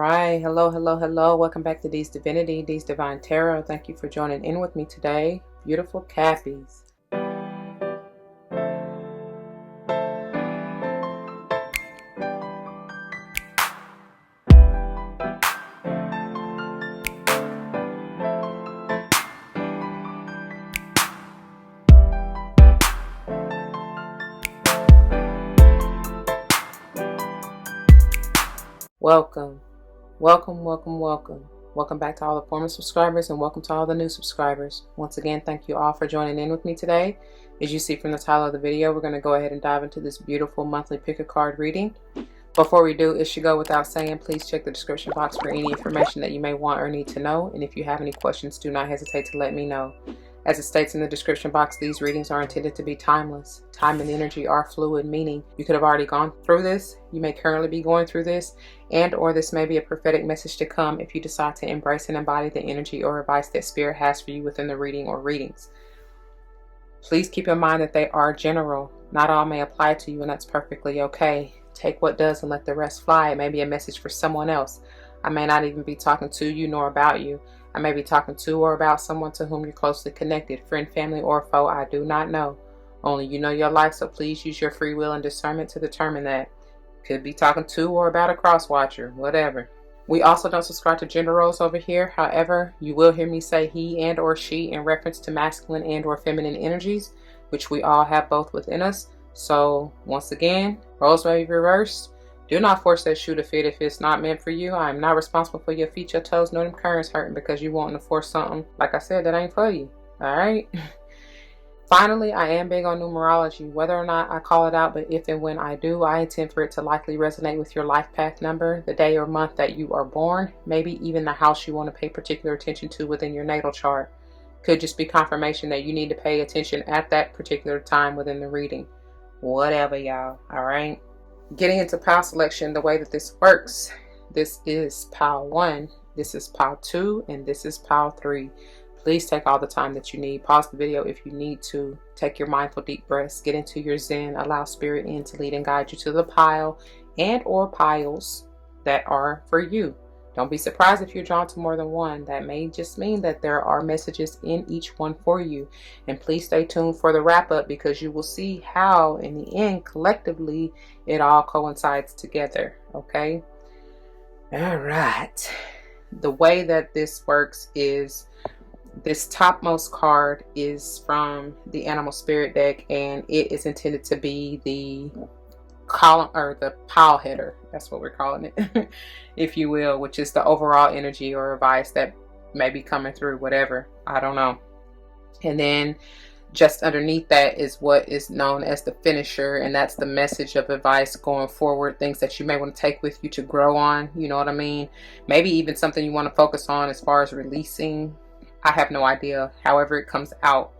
right. Hello. Welcome back to D's Divinity, D's Divine Tarot. Thank you for joining in with me today. Beautiful Cappies. Welcome back to all the former subscribers and welcome to all the new subscribers. Once again, thank you all for joining in with me today. As you see from the title of the video, we're going to go ahead and dive into this beautiful monthly pick a card reading. Before we do, it should go without saying, please check the description box for any information that you may want or need to know. And if you have any questions, do not hesitate to let me know. As it states in the description box, these readings are intended to be timeless. Time and energy are fluid, meaning you could have already gone through this, you may currently be going through this, and or this may be a prophetic message to come if you decide to embrace and embody the energy or advice that Spirit has for you within the reading or readings. Please keep in mind that they are general. Not all may apply to you, and that's perfectly okay. Take what does and let the rest fly. It may be a message for someone else. I may not even be talking to you nor about you. I may be talking to or about someone to whom you're closely connected, friend, family, or foe. I do not know. Only you know your life, so please use your free will and discernment to determine that. Could be talking to or about a cross watcher, whatever. We also don't subscribe to gender roles over here. However, you will hear me say he and or she in reference to masculine and or feminine energies, which we all have both within us. So once again, roles may be reversed. Do not force that shoe to fit if it's not meant for you. I am not responsible for your feet, your toes, nor them currents hurting because you wanting to force something, like I said, that ain't for you. Alright? Finally, I am big on numerology. Whether or not I call it out, but if and when I do, I intend for it to likely resonate with your life path number, the day or month that you are born, maybe even the house you want to pay particular attention to within your natal chart. Could just be confirmation that you need to pay attention at that particular time within the reading. Whatever, y'all. Alright? Getting into pile selection, the way that this works, this is pile 1, this is pile 2, and this is pile 3. Please take all the time that you need. Pause the video if you need to. Take your mindful deep breaths. Get into your zen. Allow Spirit in to lead and guide you to the pile and or piles that are for you. Don't be surprised if you're drawn to more than one. That may just mean that there are messages in each one for you. And please stay tuned for the wrap up because you will see how in the end collectively it all coincides together. Okay? All right. The way that this works is this topmost card is from the Animal Spirit deck, and it is intended to be the column or the pile header. That's what we're calling it, if you will, which is the overall energy or advice that may be coming through, whatever. I don't know. And then just underneath that is what is known as the finisher, and that's the message of advice going forward, things that you may want to take with you to grow on, you know what I mean? Maybe even something you want to focus on as far as releasing. I have no idea, however it comes out.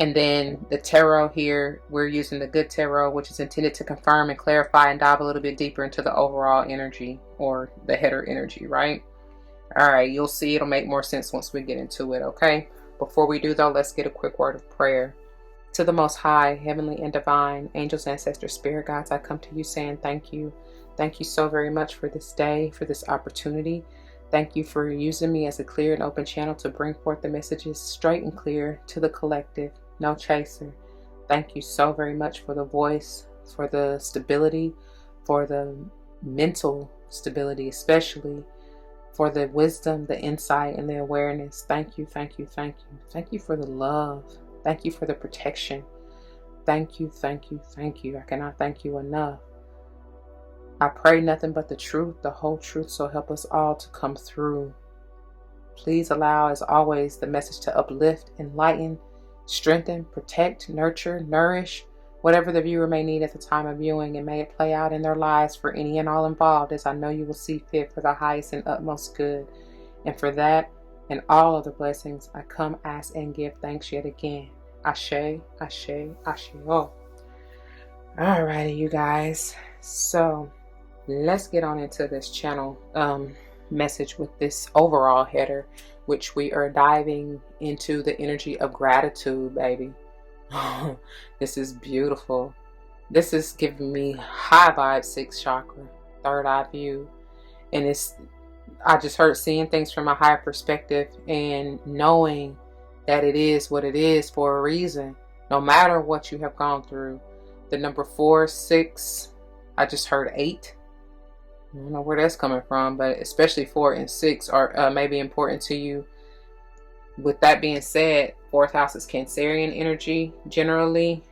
And then the tarot here, we're using the good tarot, which is intended to confirm and clarify and dive a little bit deeper into the overall energy or the header energy, right? All right, you'll see it'll make more sense once we get into it, okay? Before we do though, let's get a quick word of prayer. To the Most High, Heavenly and Divine, Angels, Ancestors, Spirit Guides, I come to you saying thank you. Thank you so very much for this day, for this opportunity. Thank you for using me as a clear and open channel to bring forth the messages straight and clear to the collective. No chaser. Thank you so very much for the voice, for the stability, for the mental stability, especially for the wisdom, the insight, and the awareness. Thank you. Thank you for the love. Thank you for the protection. Thank you. I cannot thank you enough. I pray nothing but the truth, the whole truth, so help us all to come through. Please allow, as always, the message to uplift, enlighten, strengthen, protect, nurture, nourish, whatever the viewer may need at the time of viewing, and may it play out in their lives for any and all involved, as I know you will see fit for the highest and utmost good. And for that and all other blessings, I come, ask, and give thanks yet again. Ashe, ashe, ashe. Oh. Alrighty, you guys. So let's get on into this channel message with this overall header, which we are diving into the energy of gratitude, baby. This is beautiful. This is giving me high vibe, 6th chakra, third eye view, and it's I just heard seeing things from a higher perspective and knowing that it is what it is for a reason, no matter what you have gone through. The number 4, 6, I just heard 8. I don't know where that's coming from, but especially 4 and 6 are maybe important to you. With that being said, 4th house is Cancerian energy generally.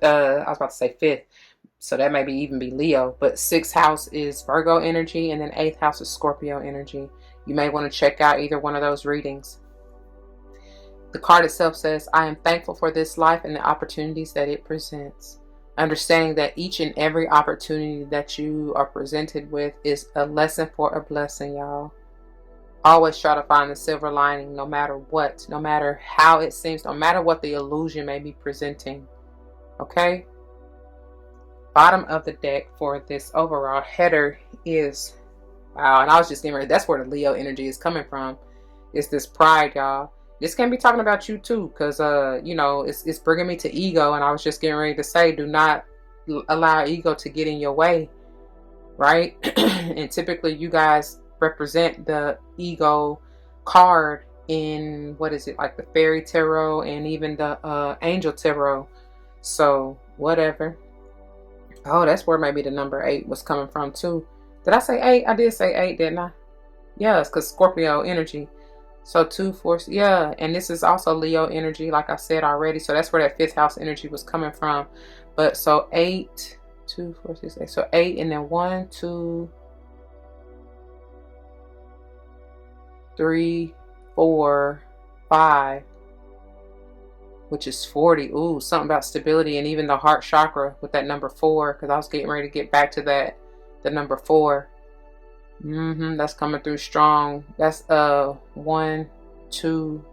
I was about to say 5th, so that maybe even be Leo, but 6th house is Virgo energy, and then 8th house is Scorpio energy. You may want to check out either one of those readings. The card itself says, I am thankful for this life and the opportunities that it presents. Understanding that each and every opportunity that you are presented with is a lesson for a blessing, y'all. Always try to find the silver lining, no matter what, no matter how it seems, no matter what the illusion may be presenting. Okay? Bottom of the deck for this overall header is, wow, and I was just getting ready, that's where the Leo energy is coming from. It's this pride, y'all. This can be talking about you too, because you know, it's bringing me to ego, and I was just getting ready to say, do not allow ego to get in your way, right? And typically you guys represent the ego card in, what is it, like the fairy tarot and even the angel tarot. So whatever. Oh, that's where maybe the number 8 was coming from too. Did I say 8? I did say 8, didn't I? Yeah, it's because Scorpio energy. So 2, 4, yeah, and this is also Leo energy, like I said already. So that's where that 5th house energy was coming from. But so 8, 2, 4, 6, 8. So 8, and then 1, 2, 3, 4, 5, which is 40. Ooh, something about stability, and even the heart chakra with that number 4, because I was getting ready to get back to that, the number 4. That's coming through strong. That's 1, 2.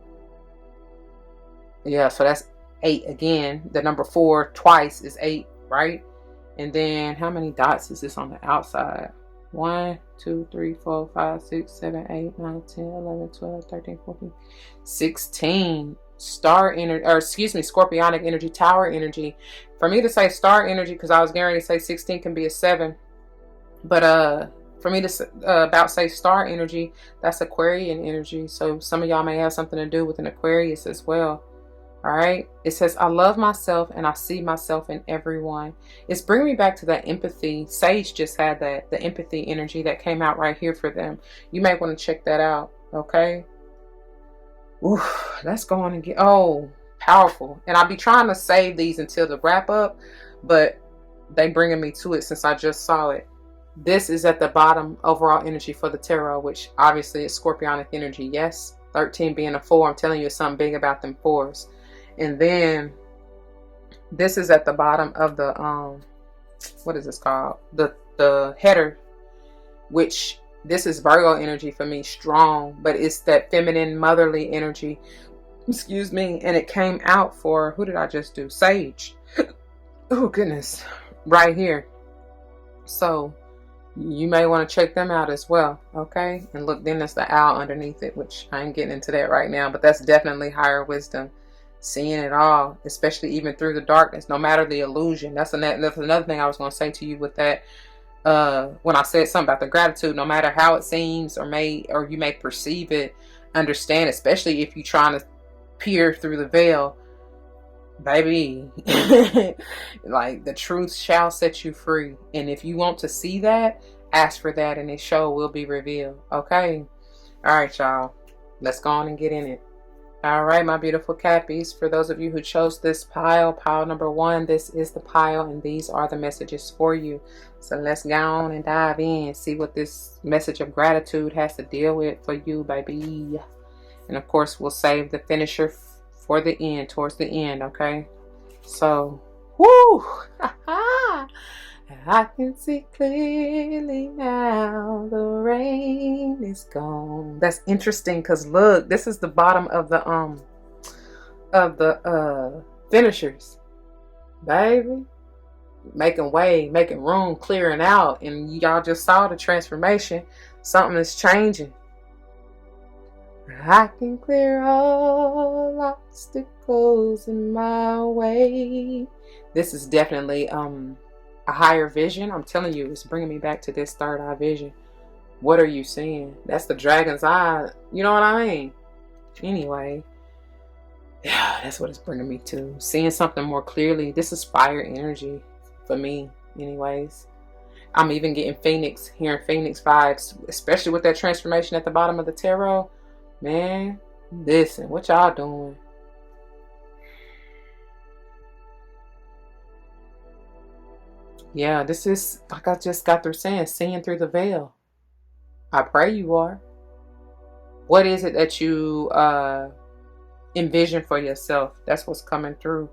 Yeah, so that's 8 again. The number 4 twice is 8, right? And then how many dots is this on the outside? 1, 2, 3, 4, 5, 6, 7, 8, 9, 10, 11, 12, 13, 14, 16. Star energy, or excuse me, Scorpionic energy, Tower energy. For me to say star energy, because I was getting ready to say 16 can be a 7, but for me to about say star energy, that's Aquarian energy. So some of y'all may have something to do with an Aquarius as well. All right. It says, I love myself and I see myself in everyone. It's bringing me back to that empathy. Sage just had that, the empathy energy that came out right here for them. You may want to check that out. Okay. Ooh, let's go on and get, oh, powerful. And I'll be trying to save these until the wrap up, but they bringing me to it since I just saw it. This is at the bottom overall energy for the tarot, which obviously is Scorpionic energy. Yes. 13 being a 4. I'm telling you, it's something big about them 4s. And then this is at the bottom of the, what is this called? The header, which this is Virgo energy for me, strong, but it's that feminine motherly energy. Excuse me. And it came out for, who did I just do? Sage. Oh, goodness. Right here. So you may want to check them out as well. Okay. And look, then there's the owl underneath it, which I ain't getting into that right now, but that's definitely higher wisdom. Seeing it all, especially even through the darkness, no matter the illusion. That's another thing I was going to say to you with that. When I said something about the gratitude, no matter how it seems or you may perceive it, understand, especially if you're trying to peer through the veil, baby, like the truth shall set you free. And if you want to see that, ask for that and it sure will be revealed. Okay. All right, y'all. Let's go on and get in it. All right, my beautiful Cappies. For those of you who chose this pile number 1, this is the pile, and these are the messages for you. So let's go on and dive in, see what this message of gratitude has to deal with for you, baby. And of course, we'll save the finisher for the end, towards the end, okay? So, whoo! I can see clearly now, the rain is gone. That's interesting because look, this is the bottom of the finishers, baby. Making way, making room, clearing out, and y'all just saw the transformation. Something is changing. I can clear all obstacles in my way. This is definitely a higher vision. I'm telling you, it's bringing me back to this third eye vision. What are you seeing? That's the dragon's eye. You know what I mean? Anyway, yeah, that's what it's bringing me to. Seeing something more clearly. This is fire energy for me, anyways. I'm even getting Phoenix, hearing Phoenix vibes, especially with that transformation at the bottom of the tarot. Man, listen, what y'all doing? Yeah, this is, like I just got through saying, seeing through the veil. I pray you are. What is it that you envision for yourself? That's what's coming through.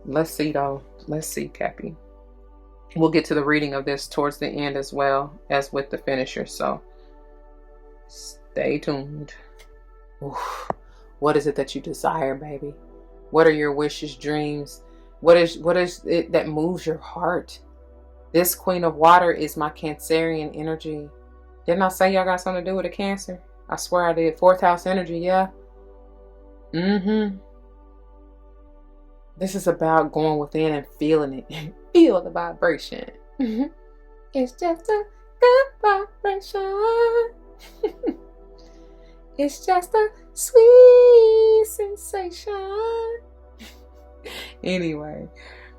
Let's see, though. Let's see, Cappy. We'll get to the reading of this towards the end as well as with the finisher. So stay tuned. Oof. What is it that you desire, baby? What are your wishes, dreams? What is it that moves your heart? This Queen of Water is my Cancerian energy. Didn't I say y'all got something to do with a Cancer? I swear I did. 4th house energy, yeah. This is about going within and feeling it. Feel the vibration. It's just a good vibration. It's just a sweet sensation. Anyway,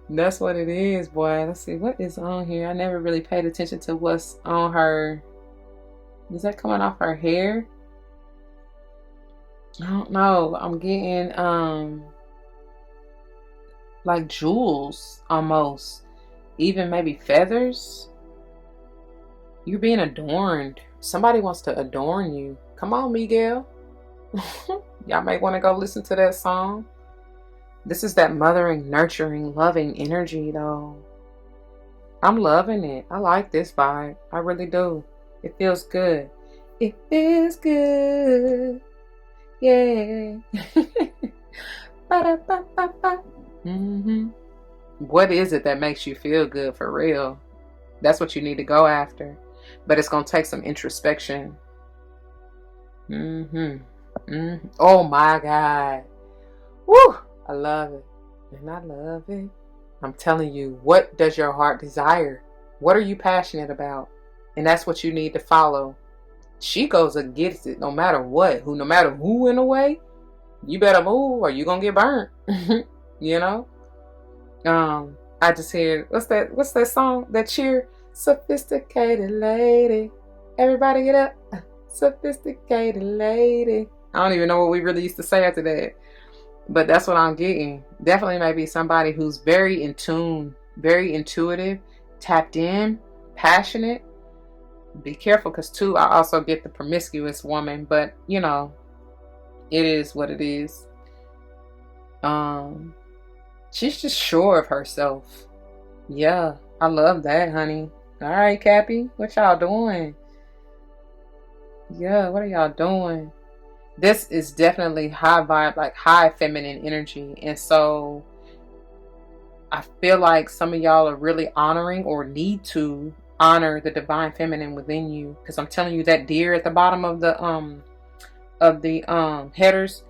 that's what it is, boy. Let's see what is on here. I never really paid attention to what's on her. Is that coming off her hair? I don't know. I'm getting like jewels almost. Even maybe feathers. You're being adorned. Somebody wants to adorn you. Come on, Miguel. Y'all might want to go listen to that song. This is that mothering, nurturing, loving energy, though. I'm loving it. I like this vibe. I really do. It feels good. It feels good. Yeah. What is it that makes you feel good for real? That's what you need to go after. But it's going to take some introspection. Oh my God. Woo! I love it. And I love it. I'm telling you, what does your heart desire? What are you passionate about? And that's what you need to follow. She goes against it no matter what. No matter who in the way, you better move or you're going to get burnt. You know? I just hear, what's that song? That cheer? Sophisticated lady. Everybody get up. Sophisticated lady. I don't even know what we really used to say after that. But that's what I'm getting. Definitely maybe somebody who's very in tune, very intuitive, tapped in, passionate. Be careful, because too, I also get the promiscuous woman. But, you know, it is what it is. She's just sure of herself. Yeah, I love that, honey. All right, Cappy, what y'all doing? Yeah, what are y'all doing? This is definitely high vibe, like high feminine energy. And so I feel like some of y'all are really honoring or need to honor the divine feminine within you. Because I'm telling you, that deer at the bottom of the headers,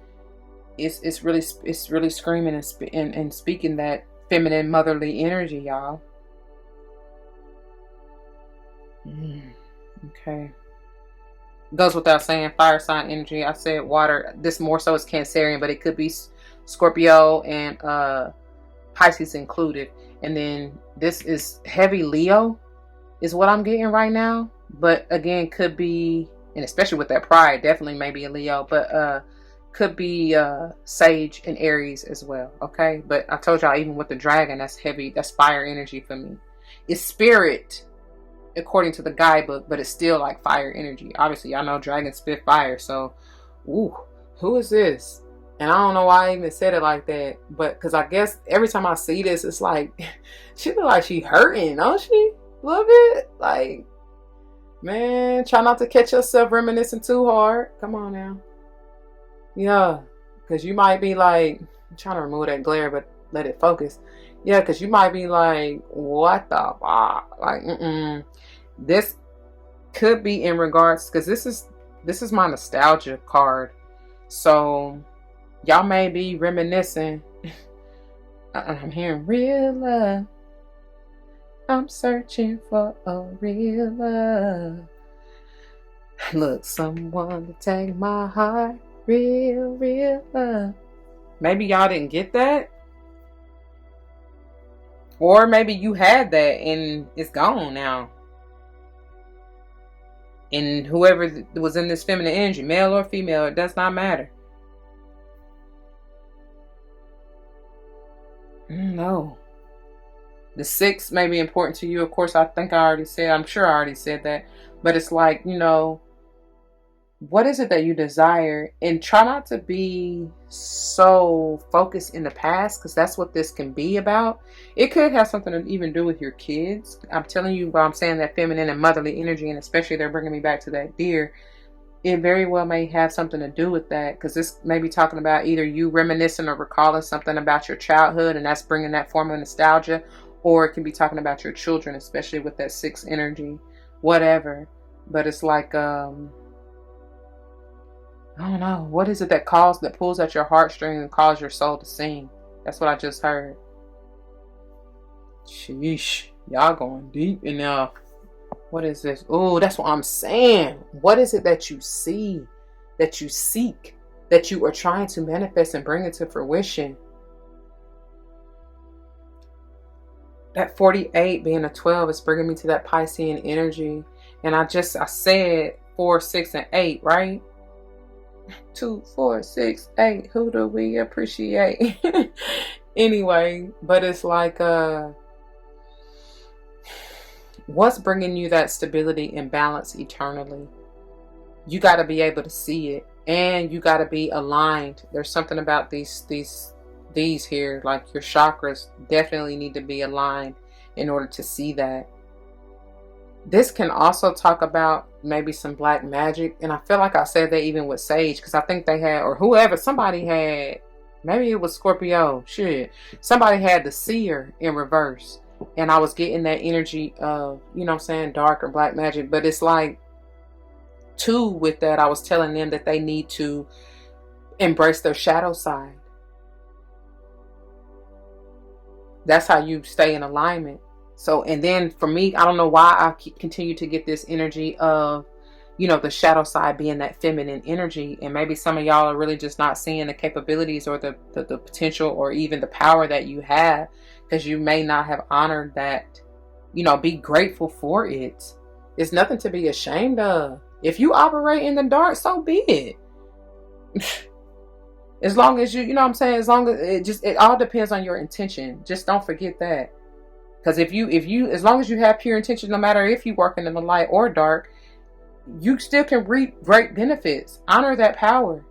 it's really screaming and speaking that feminine motherly energy, y'all. Okay. Goes without saying, fire sign energy. I said water. This more so is Cancerian, but it could be Scorpio and Pisces included. And then this is heavy Leo is what I'm getting right now. But again, could be, and especially with that pride, definitely maybe a Leo, but could be Sage and Aries as well. Okay. But I told y'all, even with the dragon, that's heavy. That's fire energy for me. It's spirit, according to the guidebook, but it's still like fire energy. Obviously, y'all know dragons spit fire. So, ooh, who is this? And I don't know why I even said it like that, but because I guess every time I see this, it's like she look like she hurting, don't she? Love it. Like, man, try not to catch yourself reminiscing too hard. Come on now. Yeah, because you might be like, I'm trying to remove that glare, but let it focus. Yeah, because you might be like, what the fuck? Like, This could be in regards, because this is my nostalgia card. So y'all may be reminiscing. I'm hearing real love. I'm searching for a real love. Look, someone to take my heart, real, real love. Maybe y'all didn't get that. Or maybe you had that and it's gone now. And whoever was in this feminine energy, male or female, it does not matter. No. The 6 may be important to you. Of course, I'm sure I already said that. But it's like, what is it that you desire? And try not to be so focused in the past, because that's what this can be about. It could have something to even do with your kids. I'm telling you, while I'm saying that feminine and motherly energy, and especially they're bringing me back to that deer, it very well may have something to do with that, because this may be talking about either you reminiscing or recalling something about your childhood, and that's bringing that form of nostalgia, or it can be talking about your children, especially with that 6 energy, whatever. But it's like, I don't know, what is it that pulls at your heartstrings and calls your soul to sing? That's what I just heard. Sheesh, y'all going deep enough. What is this? Oh, that's what I'm saying. What is it that you see, that you seek, that you are trying to manifest and bring into fruition? That 48 being a 12 is bringing me to that Piscean energy. And I said 4, 6, and 8, right? 2, 4, 6, 8. Who do we appreciate? Anyway, but it's like, what's bringing you that stability and balance eternally? You got to be able to see it, and you got to be aligned. There's something about these here, like your chakras definitely need to be aligned in order to see that. This can also talk about maybe some black magic, and I feel like I said that even with Sage, because I think they had, or whoever, somebody had, maybe it was Scorpio, somebody had the seer in reverse, and I was getting that energy of, dark or black magic. But it's like, too, with that, I was telling them that they need to embrace their shadow side. That's how you stay in alignment. So, and then for me, I don't know why I continue to get this energy of, the shadow side being that feminine energy. And maybe some of y'all are really just not seeing the capabilities or the potential or even the power that you have, because you may not have honored that. Be grateful for it. It's nothing to be ashamed of. If you operate in the dark, so be it. As long as as long as it all depends on your intention. Just don't forget that. Because if you, as long as you have pure intention, no matter if you're working in the light or dark, you still can reap great benefits. Honor that power.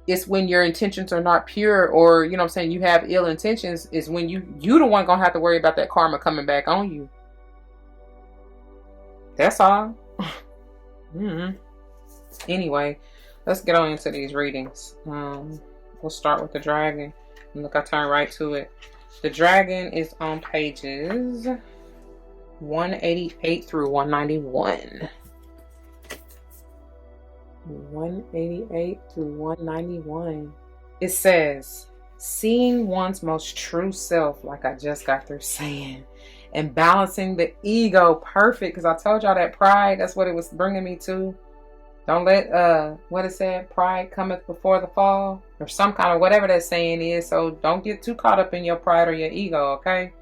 It's when your intentions are not pure, or, you have ill intentions, is when you the one gonna have to worry about that karma coming back on you. That's all. Anyway, let's get on into these readings. We'll start with the dragon. And look, I turn right to it. The dragon is on pages 188 through 191. 188 through 191. It says, seeing one's most true self, like I just got through saying, and balancing the ego. Perfect, because I told y'all that pride, that's what it was bringing me to. Don't let, what it said, pride cometh before the fall, or some kind of whatever that saying is. So don't get too caught up in your pride or your ego, okay?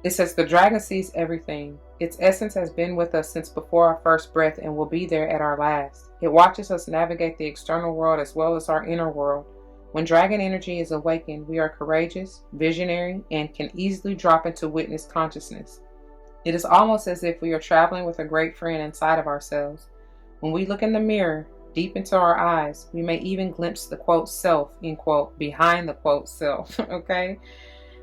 It says, the dragon sees everything. Its essence has been with us since before our first breath and will be there at our last. It watches us navigate the external world as well as our inner world. When dragon energy is awakened, we are courageous, visionary, and can easily drop into witness consciousness. It is almost as if we are traveling with a great friend inside of ourselves. When we look in the mirror, deep into our eyes, we may even glimpse the quote self, end quote, behind the quote self, okay?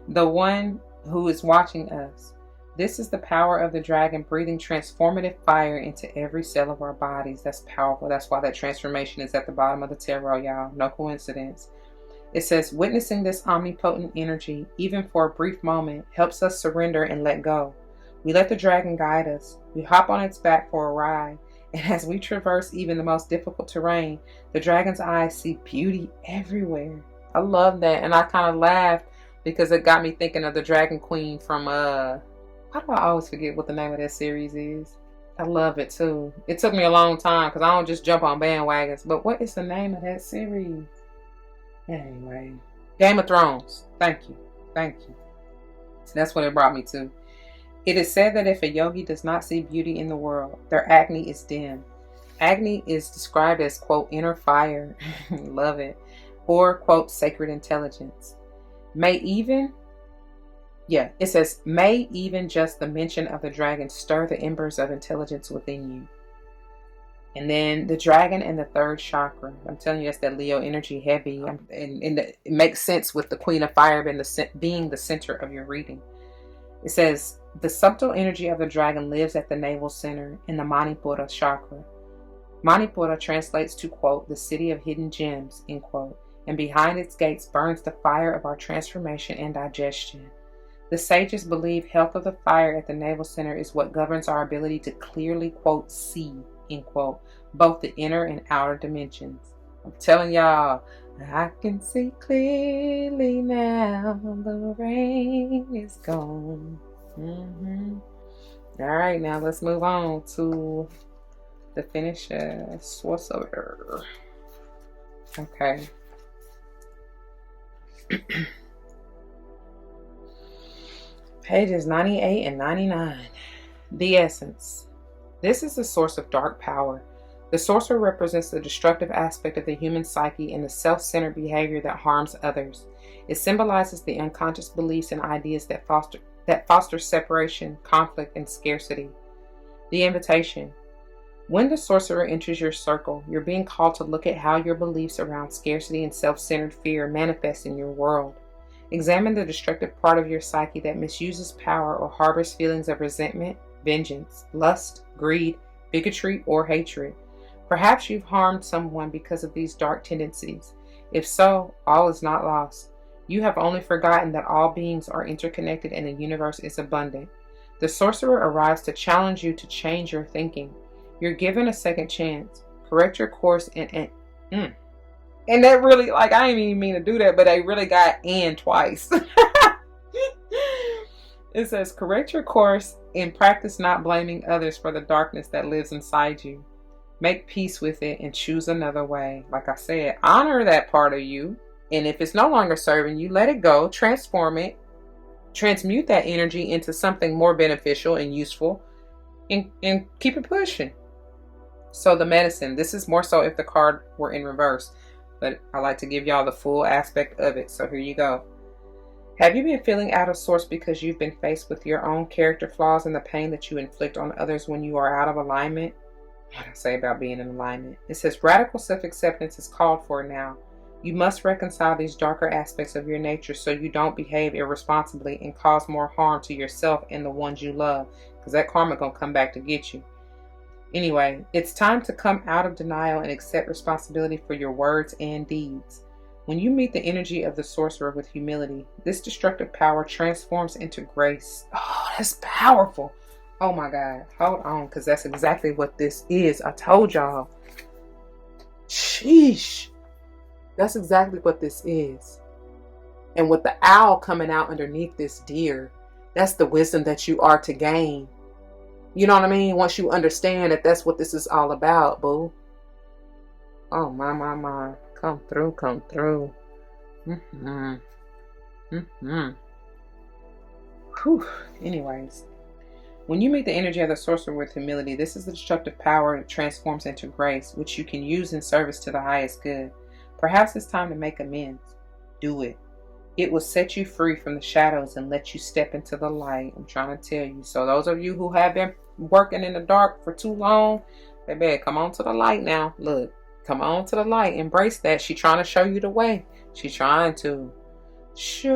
The one who is watching us. This is the power of the dragon breathing transformative fire into every cell of our bodies. That's powerful. That's why that transformation is at the bottom of the tarot, y'all. No coincidence. It says, witnessing this omnipotent energy, even for a brief moment, helps us surrender and let go. We let the dragon guide us. We hop on its back for a ride. And as we traverse even the most difficult terrain, the dragon's eyes see beauty everywhere. I love that. And I kind of laughed because it got me thinking of the Dragon Queen from, why do I always forget what the name of that series is? I love it too. It took me a long time because I don't just jump on bandwagons. But what is the name of that series? Anyway, Game of Thrones. Thank you. Thank you. That's what it brought me to. It is said that if a yogi does not see beauty in the world, their Agni is dim. Agni is described as, quote, inner fire. Love it. Or, quote, sacred intelligence. It says, may even just the mention of the dragon stir the embers of intelligence within you. And then the dragon and the third chakra. I'm telling you, that's that Leo energy heavy. And it makes sense with the Queen of Fire being the center of your reading. It says, the subtle energy of the dragon lives at the navel center in the Manipura chakra. Manipura translates to, quote, the city of hidden gems, end quote. And behind its gates burns the fire of our transformation and digestion. The sages believe health of the fire at the navel center is what governs our ability to clearly, quote, see, end quote, both the inner and outer dimensions. I'm telling y'all, I can see clearly now, the rain is gone. All right, now let's move on to the finisher, sorcerer. Okay. Pages 98 and 99. The essence. This is the source of dark power. The sorcerer represents the destructive aspect of the human psyche and the self-centered behavior that harms others. It symbolizes the unconscious beliefs and ideas that foster separation, conflict, and scarcity. The invitation. When the sorcerer enters your circle, you're being called to look at how your beliefs around scarcity and self-centered fear manifest in your world. Examine the destructive part of your psyche that misuses power or harbors feelings of resentment, vengeance, lust, greed, bigotry, or hatred. Perhaps you've harmed someone because of these dark tendencies. If so, all is not lost. You have only forgotten that all beings are interconnected and the universe is abundant. The sorcerer arrives to challenge you to change your thinking. You're given a second chance. Correct your course and that really, I didn't even mean to do that, but I really got "and" twice. It says, correct your course and practice not blaming others for the darkness that lives inside you. Make peace with it and choose another way. Like I said, honor that part of you. And if it's no longer serving you, let it go, transform it, transmute that energy into something more beneficial and useful, and keep it pushing. So the medicine, this is more so if the card were in reverse, but I like to give y'all the full aspect of it. So here you go. Have you been feeling out of sorts because you've been faced with your own character flaws and the pain that you inflict on others when you are out of alignment? What did I say about being in alignment? It says radical self-acceptance is called for now. You must reconcile these darker aspects of your nature so you don't behave irresponsibly and cause more harm to yourself and the ones you love, because that karma gonna come back to get you. Anyway, it's time to come out of denial and accept responsibility for your words and deeds. When you meet the energy of the sorcerer with humility, this destructive power transforms into grace. Oh, that's powerful. Oh my God. Hold on, because that's exactly what this is. I told y'all. Sheesh. That's exactly what this is. And with the owl coming out underneath this deer, that's the wisdom that you are to gain. You know what I mean? Once you understand that that's what this is all about, boo. Oh, my. Come through, come through. Whew. Anyways. When you meet the energy of the sorcerer with humility, this is the destructive power that transforms into grace, which you can use in service to the highest good. Perhaps it's time to make amends. Do it. It will set you free from the shadows and let you step into the light. I'm trying to tell you. So those of you who have been working in the dark for too long, baby, come on to the light now. Look, come on to the light. Embrace that. She's trying to show you the way. She's trying to show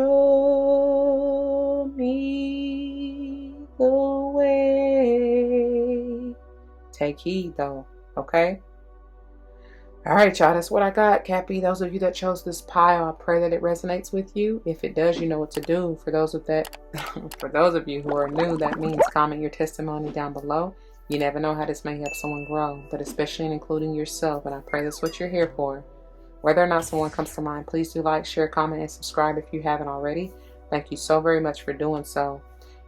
me the way. Take heed though, okay? All right, y'all, that's what I got, Cappy. Those of you that chose this pile, I pray that it resonates with you. If it does, you know what to do. For those of you who are new, that means comment your testimony down below. You never know how this may help someone grow, but especially including yourself, and I pray that's what you're here for. Whether or not someone comes to mind, please do like, share, comment, and subscribe if you haven't already. Thank you so very much for doing so.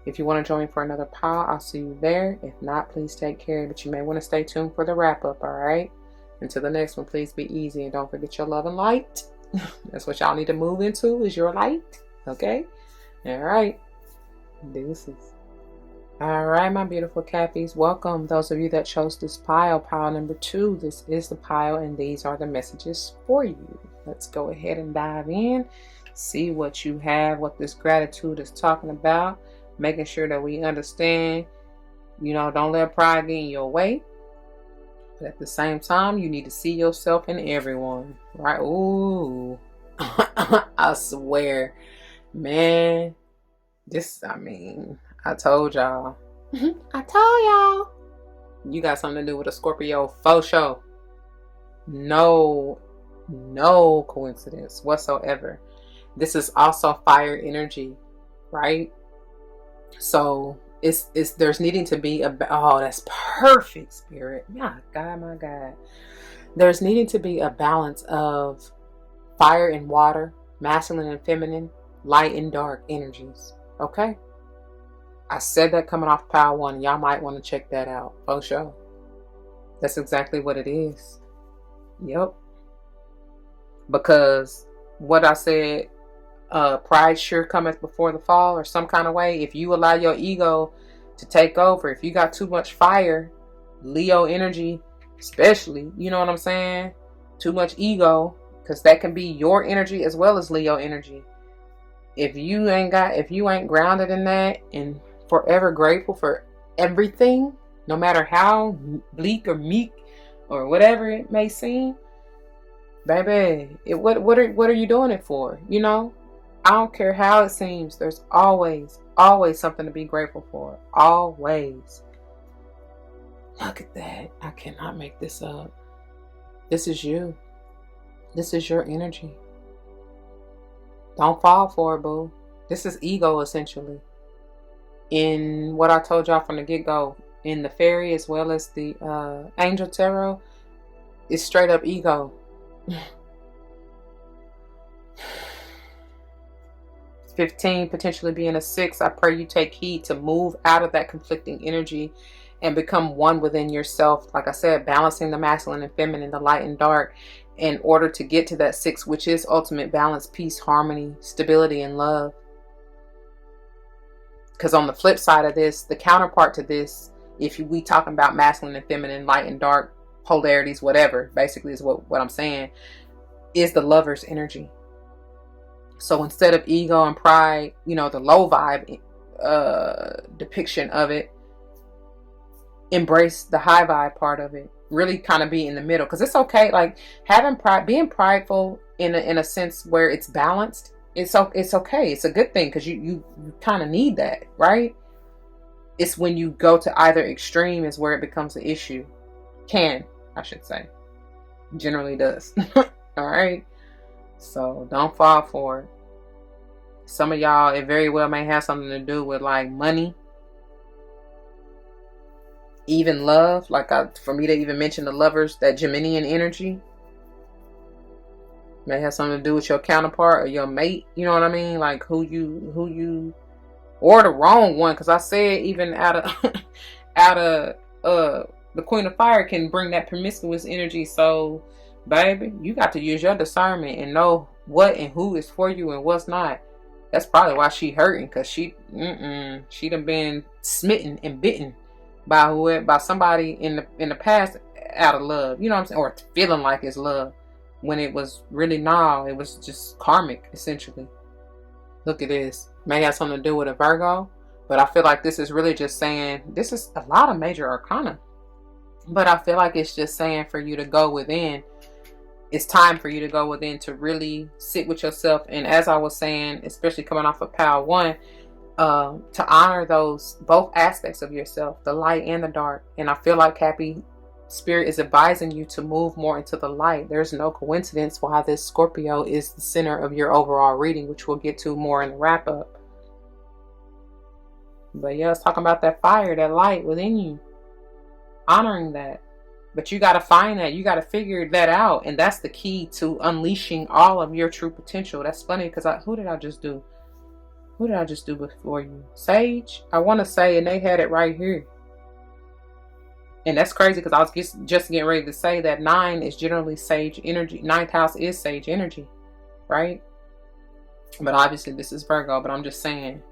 If you want to join me for another pile, I'll see you there. If not, please take care. But you may want to stay tuned for the wrap-up, all right? Until the next one, please be easy. And don't forget your love and light. That's what y'all need to move into, is your light. Okay? All right. Deuces. All right, my beautiful Cappies. Welcome. Those of you that chose this pile number 2. This is the pile, and these are the messages for you. Let's go ahead and dive in. See what you have, what this gratitude is talking about. Making sure that we understand, don't let pride get in your way. But at the same time, you need to see yourself in everyone, right? Ooh, I swear, man, I told y'all. I told y'all. You got something to do with a Scorpio faux show. No coincidence whatsoever. This is also fire energy, right? So there's needing to be that's perfect, Spirit. My God. There's needing to be a balance of fire and water, masculine and feminine, light and dark energies. Okay? I said that coming off pile 1. Y'all might want to check that out. For sure. That's exactly what it is. Yep. Because what I said, pride sure cometh before the fall, or some kind of way. If you allow your ego to take over, if you got too much fire, Leo energy especially, you know what I'm saying? Too much ego, because that can be your energy as well as Leo energy. If you ain't grounded in that and forever grateful for everything, no matter how bleak or meek or whatever it may seem, baby, what are you doing it for? I don't care how it seems. There's always something to be grateful for. Always. Look at that. I cannot make this up. This is you. This is your energy. Don't fall for it, boo. This is ego, essentially. In what I told y'all from the get-go, in the fairy as well as the angel tarot, it's straight up ego. 15 potentially being a 6. I pray you take heed to move out of that conflicting energy and become one within yourself. Like I said, balancing the masculine and feminine, the light and dark, in order to get to that 6, which is ultimate balance, peace, harmony, stability, and love. Because on the flip side of this, the counterpart to this, if we talking about masculine and feminine, light and dark, polarities, whatever, basically is what I'm saying, is the lover's energy. So instead of ego and pride, the low vibe depiction of it, embrace the high vibe part of it. Really kind of be in the middle, because it's okay. Like having pride, being prideful in a sense where it's balanced. It's okay. It's a good thing, because you kind of need that, right? It's when you go to either extreme is where it becomes an issue. I should say. Generally does. All right. So don't fall for it. Some of y'all, it very well may have something to do with like money, even love. For me to even mention the lovers, that Geminian energy may have something to do with your counterpart or your mate. You know what I mean? Like who you, or the wrong one. Because I said even out of the Queen of Fire can bring that promiscuous energy. So baby, you got to use your discernment and know what and who is for you and what's not. That's probably why she hurting, because she done been smitten and bitten by somebody in the past out of love. You know what I'm saying? Or feeling like it's love, when it was really it was just karmic, essentially. Look at this. May have something to do with a Virgo, but I feel like this is really just saying, this is a lot of major arcana, but I feel like it's just saying for you to go within. It's time for you to go within, to really sit with yourself. And as I was saying, especially coming off of pile 1, to honor those both aspects of yourself, the light and the dark. And I feel like Cappy, Spirit is advising you to move more into the light. There's no coincidence why this Scorpio is the center of your overall reading, which we'll get to more in the wrap up. But yeah, it's talking about that fire, that light within you, honoring that. But you got to find that. You got to figure that out. And that's the key to unleashing all of your true potential. That's funny, because who did I just do? What did I just do before you? Sage? I want to say, and they had it right here. And that's crazy because I was just getting ready to say that 9 is generally sage energy. 9th house is sage energy, right? But obviously this is Virgo, but I'm just saying.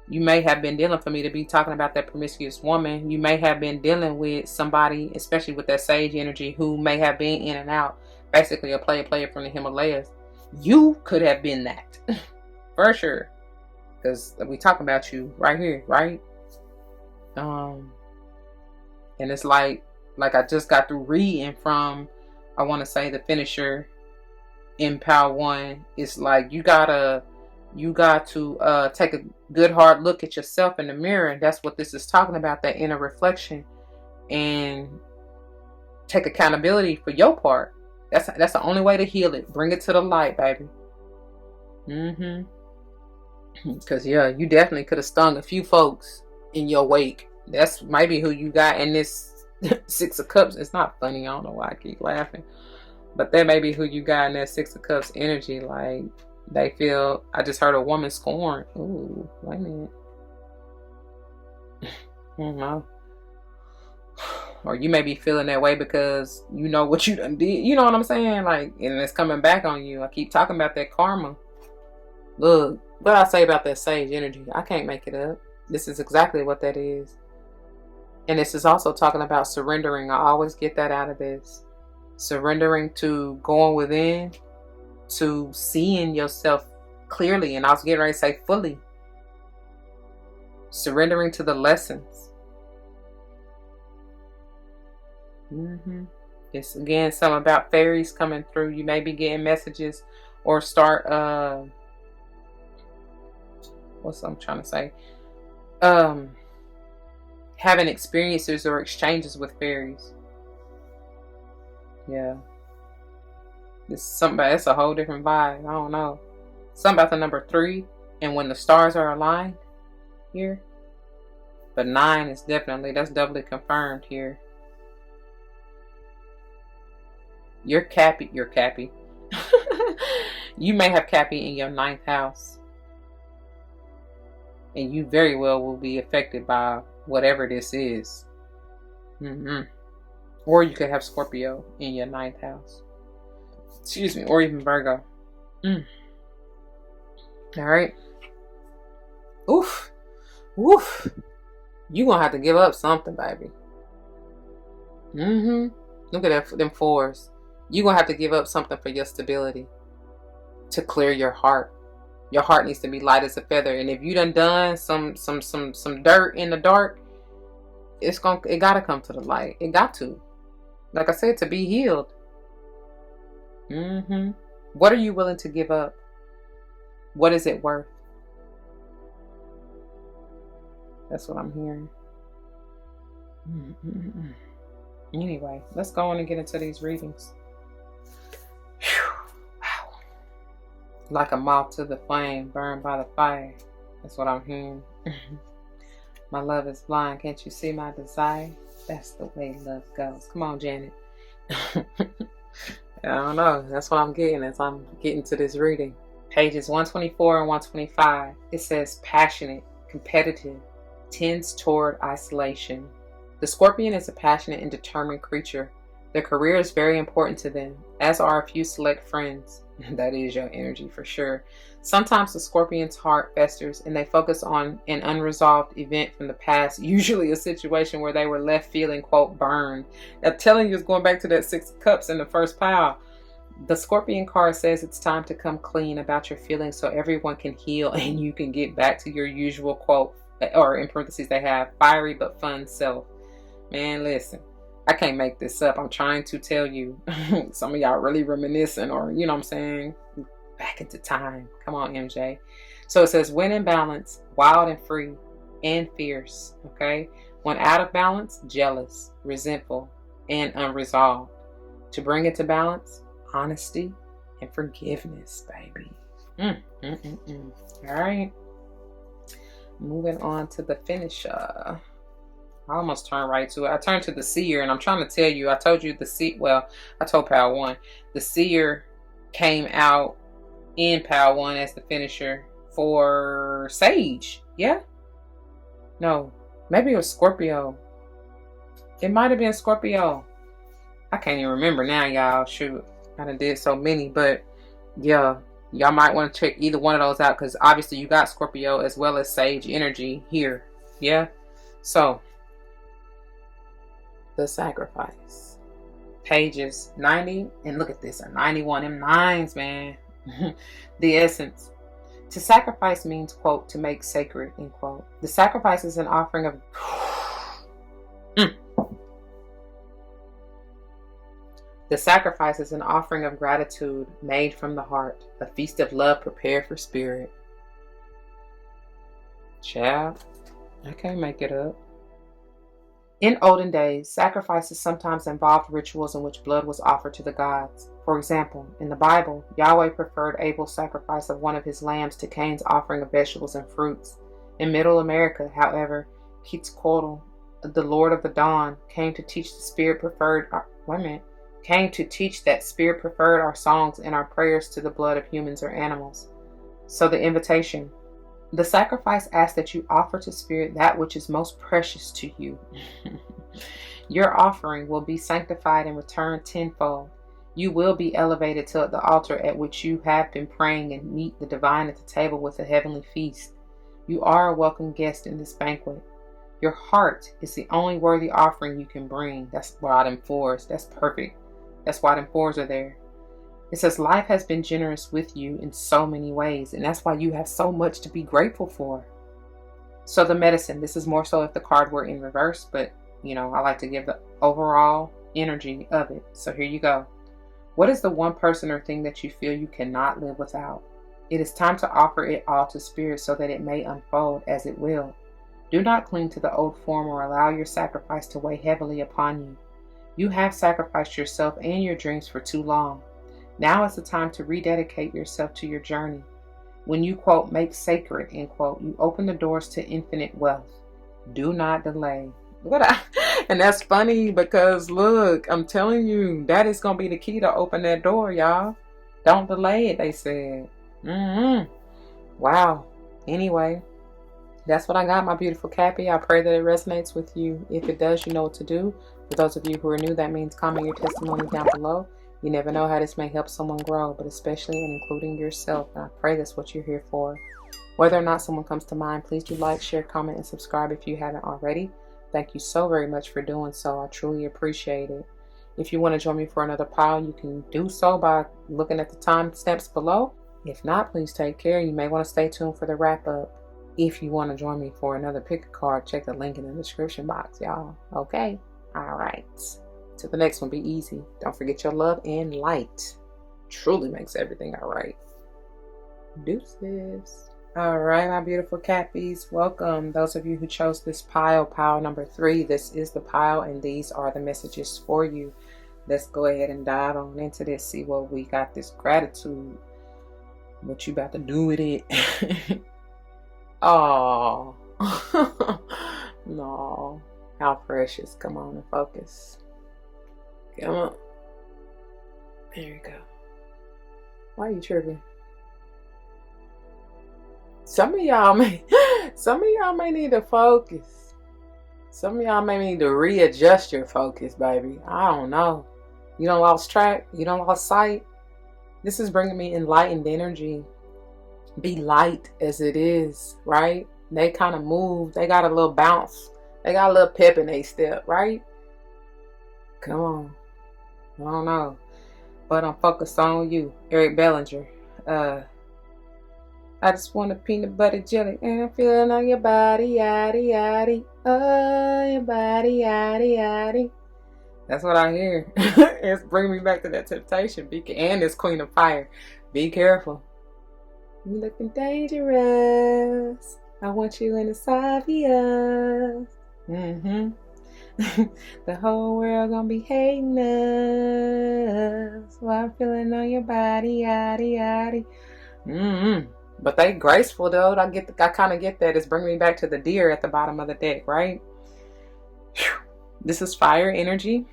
You may have been dealing, for me to be talking about that promiscuous woman, you may have been dealing with somebody, especially with that sage energy, who may have been in and out. Basically a player from the Himalayas. You could have been that. For sure. Because we talking about you right here, right? And it's like I just got through reading from, I want to say, the finisher in Power 1. It's like you got to take a good hard look at yourself in the mirror. And that's what this is talking about, that inner reflection, and take accountability for your part. That's the only way to heal it. Bring it to the light, baby. Because yeah, you definitely could have stung a few folks in your wake. That's maybe who you got in this 6 of Cups. It's not funny. I don't know why I keep laughing, but that may be who you got in that 6 of Cups energy. Like, they feel, I just heard a woman scorn. Ooh, wait a minute. I don't know. Or you may be feeling that way because you know what you done did. You know what I'm saying? Like, and it's coming back on you. I keep talking about that karma. Look, what I say about that sage energy, I can't make it up. This is exactly what that is. And this is also talking about surrendering. I always get that out of this. Surrendering to going within, to seeing yourself clearly. And I was getting ready to say fully. Surrendering to the lessons. It's again something about fairies coming through. You may be getting messages or start what's I'm trying to say, having experiences or exchanges with fairies. Yeah, this is something, that's a whole different vibe. I don't know, something about the number 3 and when the stars are aligned here. But 9 is definitely, that's doubly confirmed here. You're Cappy. You may have Cappy in your 9th house. And you very well will be affected by whatever this is. Or you could have Scorpio in your 9th house. Excuse me. Or even Virgo. Alright. Oof. Woof. You're going to have to give up something, baby. Look at that, them 4s. You're going to have to give up something for your stability. To clear your heart. Your heart needs to be light as a feather. And if you done some dirt in the dark, it got to come to the light. It got to. Like I said, to be healed. What are you willing to give up? What is it worth? That's what I'm hearing. Anyway, let's go on and get into these readings. Wow. Like a moth to the flame, burned by the fire. That's what I'm hearing. My love is blind. Can't you see my desire? That's the way love goes. Come on, Janet. I don't know. That's what I'm getting as I'm getting to this reading. Pages 124 and 125. It says passionate, competitive, tends toward isolation. The Scorpion is a passionate and determined creature. Their career is very important to them, as are a few select friends. That is your energy for sure. Sometimes the Scorpion's heart festers and they focus on an unresolved event from the past, usually a situation where they were left feeling, quote, burned. I'm telling you, it's going back to that 6 of Cups in the first pile. The Scorpion card says it's time to come clean about your feelings so everyone can heal and you can get back to your usual, quote, or in parentheses they have, fiery but fun self. Man, listen, I can't make this up. I'm trying to tell you. Some of y'all really reminiscing, or, you know what I'm saying, back into time. Come on, MJ. So it says, when in balance, wild and free and fierce. Okay. When out of balance, jealous, resentful, and unresolved. To bring it to balance, honesty and forgiveness, baby. All right. Moving on to the finisher. I almost turned right to it. I turned to the seer, and I'm trying to tell you, I told you the seer, well, I told Pal 1, the seer came out in pile 1 as the finisher for Sage. Yeah? No. Maybe it was Scorpio. It might have been Scorpio. I can't even remember now, y'all. Shoot. I done did so many. But yeah. Y'all might want to check either one of those out. Because obviously you got Scorpio as well as Sage energy here. Yeah? So. The Sacrifice. Pages 90. And look at this. 91. Them 9s, man. The essence. To sacrifice means, quote, to make sacred, end quote. The sacrifice is an offering of... The sacrifice is an offering of gratitude made from the heart, a feast of love prepared for spirit. Child, I can't make it up. In olden days, sacrifices sometimes involved rituals in which blood was offered to the gods. For example, in the Bible, Yahweh preferred Abel's sacrifice of one of his lambs to Cain's offering of vegetables and fruits. In Middle America, however, Quetzalcoatl, the Lord of the Dawn, came to teach that spirit preferred our songs and our prayers to the blood of humans or animals. So the invitation. The sacrifice asks that you offer to spirit that which is most precious to you. Your offering will be sanctified and returned tenfold. You will be elevated to the altar at which you have been praying and meet the divine at the table with a heavenly feast. You are a welcome guest in this banquet. Your heart is the only worthy offering you can bring. That's why them 4s. That's perfect. That's why them 4s are there. It says life has been generous with you in so many ways, and that's why you have so much to be grateful for. So the medicine, this is more so if the card were in reverse, but I like to give the overall energy of it. So here you go. What is the one person or thing that you feel you cannot live without? It is time to offer it all to spirit so that it may unfold as it will. Do not cling to the old form or allow your sacrifice to weigh heavily upon you. You have sacrificed yourself and your dreams for too long. Now is the time to rededicate yourself to your journey. When you, quote, make sacred, end quote, you open the doors to infinite wealth. Do not delay. And that's funny because, look, I'm telling you, that is going to be the key to open that door, y'all. Don't delay it, they said. Wow. Anyway, that's what I got, my beautiful Cappy. I pray that it resonates with you. If it does, you know what to do. For those of you who are new, that means comment your testimony down below. You never know how this may help someone grow, but especially and including yourself. And I pray that's what you're here for. Whether or not someone comes to mind, please do like, share, comment, and subscribe if you haven't already. Thank you so very much for doing so. I truly appreciate it. If you want to join me for another pile, you can do so by looking at the timestamps below. If not, please take care. You may want to stay tuned for the wrap up. If you want to join me for another pick a card, check the link in the description box, y'all. Okay? All right. Till the next one, be easy. Don't forget your love and light. Truly makes everything all right. Deuces. All right, my beautiful Cappies. Welcome. Those of you who chose this pile number 3. This is the pile, and these are the messages for you. Let's go ahead and dive on into this. See what we got. This gratitude. What you about to do with it? Oh. No. How precious. Come on and focus. Come on. There you go. Why are you tripping? Some of y'all may need to focus. Some of y'all may need to readjust your focus, baby. I don't know. You don't lost track. You don't lost sight. This is bringing me enlightened energy. Be light as it is, right? They kind of move. They got a little bounce. They got a little pep in their step, right? Come on. I don't know. But I'm focused on you. Eric Bellinger. I just want a peanut butter jelly. And I'm feeling on your body, yaddy, yaddy. Oh, your body, yaddy, yaddy. That's what I hear. It's bringing me back to that temptation. And it's Queen of Fire. Be careful. You looking dangerous. I want you in the obvious. The whole world gonna be hating us. While I'm feeling on your body, yaddy, yaddy. But they graceful though. I kind of get that. It's bringing me back to the deer at the bottom of the deck, right? Whew. This is fire energy.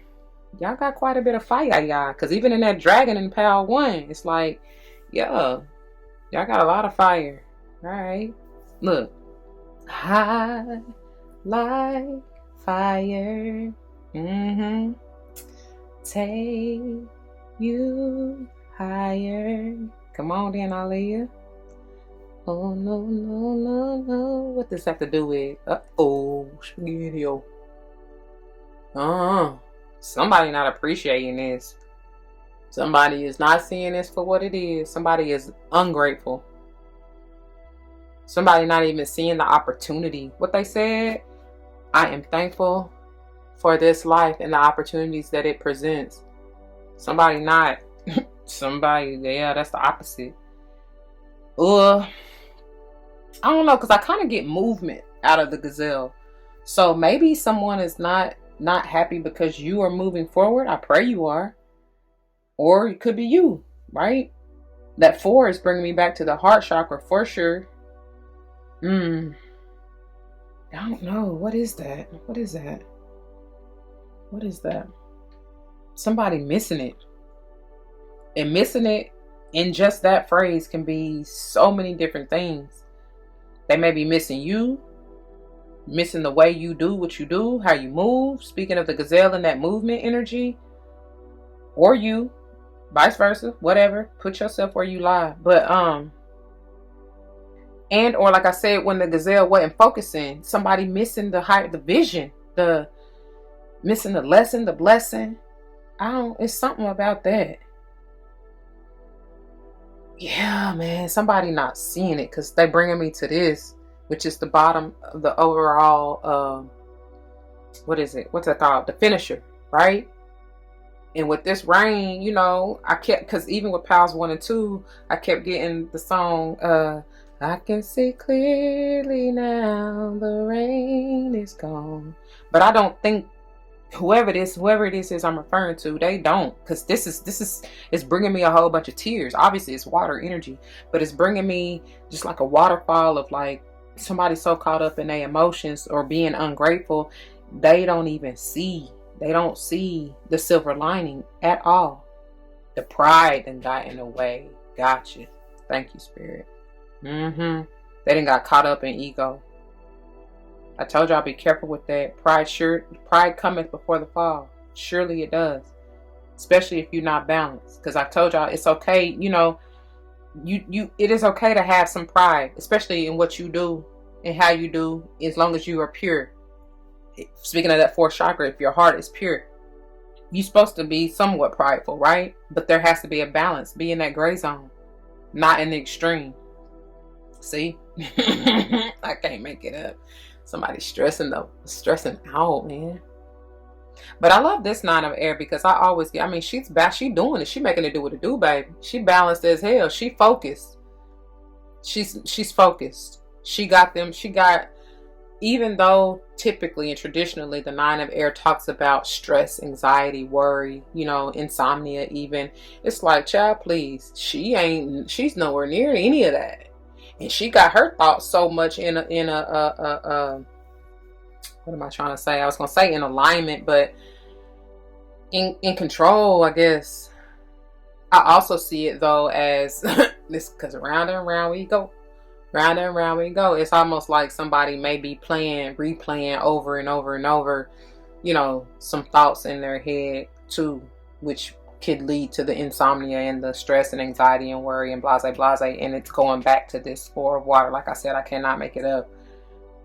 Y'all got quite a bit of fire, y'all. Because even in that dragon in pile 1, it's like, yeah, Y'all got a lot of fire. All right. Look. High like fire. Take you higher. Come on then, Aaliyah. Oh, no, no, no, no. What does this have to do with? Uh-oh. Spaghetti-o. Somebody not appreciating this. Somebody is not seeing this for what it is. Somebody is ungrateful. Somebody not even seeing the opportunity. What they said, I am thankful for this life and the opportunities that it presents. Somebody not. Somebody, yeah, that's the opposite. I don't know, because I kind of get movement out of the Gazelle. So maybe someone is not happy because you are moving forward. I pray you are. Or it could be you, right? That 4 is bringing me back to the heart chakra for sure. I don't know. What is that? What is that? What is that? Somebody missing it. And missing it in just that phrase can be so many different things. They may be missing you, missing the way you do what you do, how you move. Speaking of the Gazelle and that movement energy, or you, vice versa, whatever. Put yourself where you lie. But and or like I said, when the Gazelle wasn't focusing, somebody missing the vision, the missing the lesson, the blessing. It's something about that. Yeah, man, somebody not seeing it, because they bringing me to this, which is the bottom of the overall, what is it? What's it called? The finisher, right? And with this rain, you know, I kept, because even with Pals 1 and 2, I kept getting the song, I can see clearly now, the rain is gone. But I don't think whoever it is I'm referring to, they don't, because this is it's bringing me a whole bunch of tears. Obviously it's water energy, but it's bringing me just like a waterfall of like somebody so caught up in their emotions or being ungrateful, they don't see the silver lining at all. The pride then got in the way. Gotcha. Thank you, Spirit. They done got caught up in ego. I told y'all be careful with that. Pride cometh before the fall. Surely it does. Especially if you're not balanced. Because I told y'all it's okay, you know, it is okay to have some pride, especially in what you do and how you do, as long as you are pure. Speaking of that 4th chakra, if your heart is pure, you're supposed to be somewhat prideful, right? But there has to be a balance. Be in that gray zone, not in the extreme. See? I can't make it up. Somebody's stressing out, man. But I love this 9 of air, because I always get, I mean, she doing it. She making it do what it do, baby. She balanced as hell. She focused. She's focused. She got, even though typically and traditionally the 9 of air talks about stress, anxiety, worry, you know, insomnia even. It's like, child, please. She's nowhere near any of that. And she got her thoughts so much in a what am I trying to say? I was going to say in alignment, but in control, I guess. I also see it though as this, because round and round we go. Round and round we go. It's almost like somebody may be replaying over and over and over, you know, some thoughts in their head too, which could lead to the insomnia and the stress and anxiety and worry and blase. And it's going back to this 4 of water. Like I said, I cannot make it up.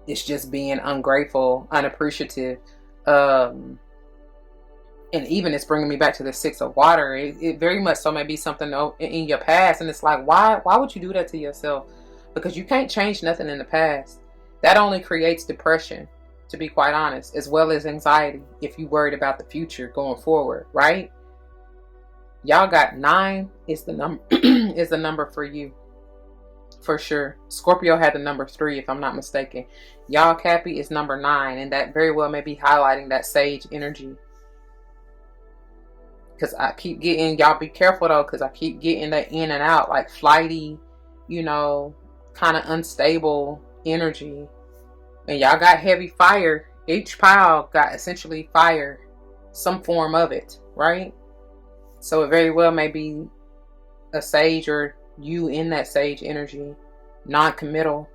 It's just being ungrateful, unappreciative. And even it's bringing me back to the 6 of water. It very much so may be something in your past. And it's like, why would you do that to yourself? Because you can't change nothing in the past. That only creates depression, to be quite honest, as well as anxiety if you're worried about the future going forward, right? Y'all got 9 is the number is the number for you. For sure. Scorpio had the number 3, if I'm not mistaken. Y'all, Cappy is number 9, and that very well may be highlighting that sage energy. Because I keep getting, y'all be careful though, because I keep getting that in and out, like flighty, you know, kind of unstable energy. And y'all got heavy fire. Each pile got essentially fire, some form of it, right? So it very well may be a sage or You in that sage energy, non-committal,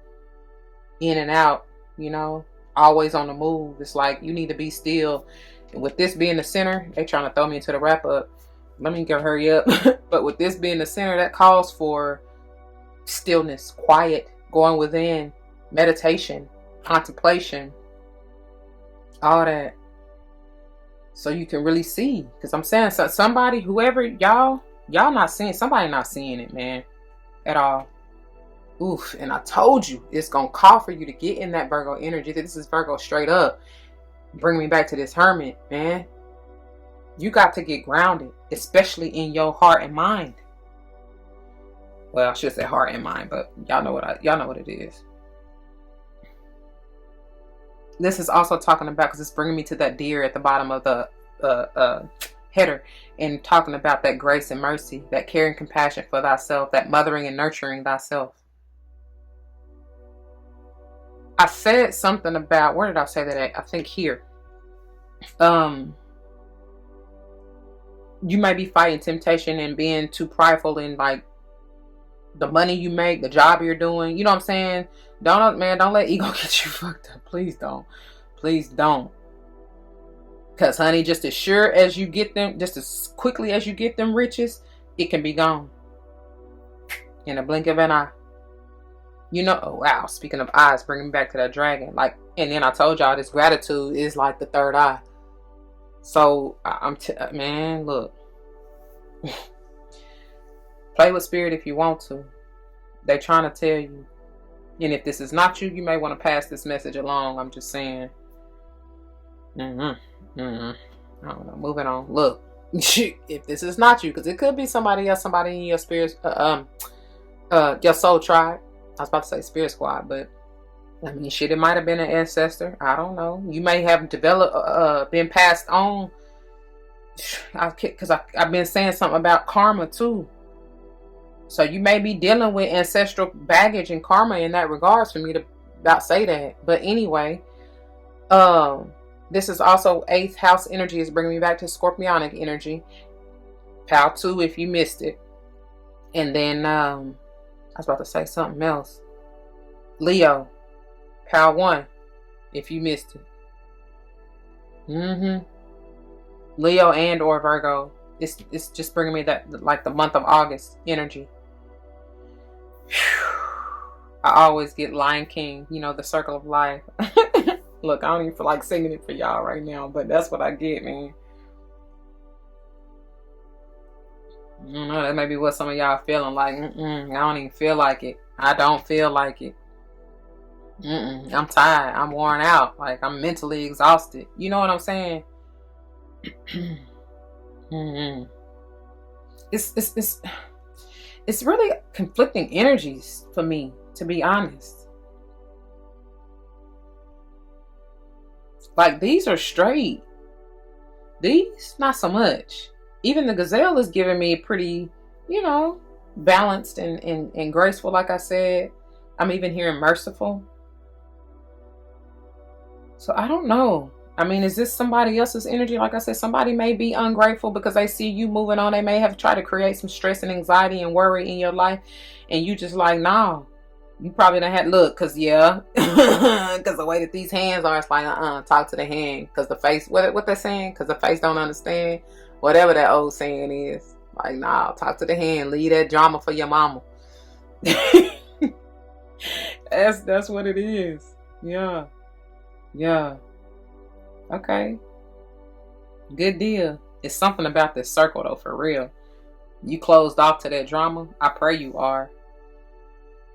in and out, you know, always on the move. It's like you need to be still. And with this being the center, they trying to throw me into the wrap up. Let me go hurry up. But with this being the center, that calls for stillness, quiet, going within, meditation, contemplation, all that. So you can really see. Because I'm saying, so somebody, whoever, y'all not seeing, somebody not seeing it, man, at all. Oof. And I told you, it's going to call for you to get in that Virgo energy. This is Virgo straight up. Bring me back to this hermit, man. You got to get grounded, especially in your heart and mind. Well, I should say heart and mind, but y'all know what it is. This is also talking about, because it's bringing me to that deer at the bottom of the header, and talking about that grace and mercy, that caring compassion for thyself, that mothering and nurturing thyself. I said something about, where did I say that at? I think here. You might be fighting temptation and being too prideful in like the money you make, the job you're doing. You know what I'm saying? Don't let ego get you fucked up. Please don't. Please don't. Because honey, just as sure as you get them, just as quickly as you get them riches, it can be gone in a blink of an eye. You know, oh wow, speaking of eyes, bringing me back to that dragon. Like, and then I told y'all this gratitude is like the third eye. So man, look. Play with spirit if you want to. They're trying to tell you. And if this is not you, you may want to pass this message along. I'm just saying. I don't know. Moving on. Look, if this is not you, because it could be somebody else, somebody in your spirit, your soul tribe. I was about to say spirit squad, but I mean, shit, it might have been an ancestor. I don't know. You may have developed, been passed on. Because I've been saying something about karma too. So you may be dealing with ancestral baggage and karma in that regards for me to about say that. But anyway, this is also 8th house energy is bringing me back to Scorpionic energy. Pal 2 if you missed it. And then I was about to say something else. Leo, Pal 1 if you missed it. Leo and or Virgo. It's just bringing me that, like, the month of August energy. I always get Lion King, you know, the circle of life. Look, I don't even feel like singing it for y'all right now, but that's what I get, man. I don't know, that may be what some of y'all feeling like. I don't even feel like it. I don't feel like it. I'm tired. I'm worn out. Like, I'm mentally exhausted. You know what I'm saying? It's really conflicting energies for me, to be honest. Like, these are straight. These, not so much. Even the Gazelle is giving me pretty, you know, balanced and graceful, like I said. I'm even hearing merciful. So I don't know. I mean, is this somebody else's energy? Like I said, somebody may be ungrateful because they see you moving on. They may have tried to create some stress and anxiety and worry in your life. And you just like, nah. You probably done had, look, because yeah. Because the way that these hands are, it's like, talk to the hand. Because the face, what they're saying? Because the face don't understand. Whatever that old saying is. Like, nah, talk to the hand. Leave that drama for your mama. That's what it is. Yeah. Yeah. Okay. Good deal. It's something about this circle though, for real. You closed off to that drama. I pray you are.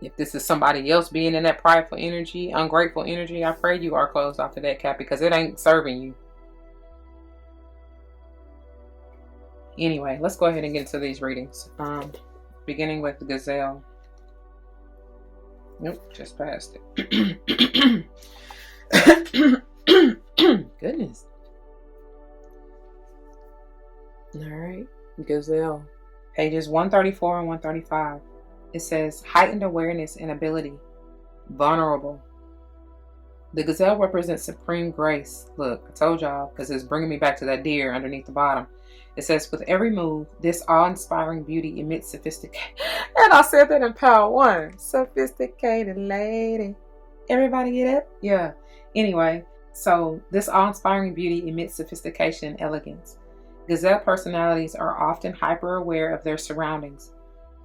If this is somebody else being in that prideful energy, ungrateful energy, I pray you are closed off to that, Cappy, because it ain't serving you. Anyway, let's go ahead and get into these readings. Beginning with the Gazelle. Nope, just passed it. Goodness. All right, Gazelle, pages 134 and 135. It says heightened awareness and ability, vulnerable, The gazelle represents supreme grace. Look, I told y'all, because it's bringing me back to that deer underneath the bottom. It says, with every move, this awe-inspiring beauty emits sophistication. And I said that in Power 1. Sophisticated lady. Everybody get it? Yeah. Anyway, so this awe-inspiring beauty emits sophistication and elegance. Gazelle personalities are often hyper-aware of their surroundings.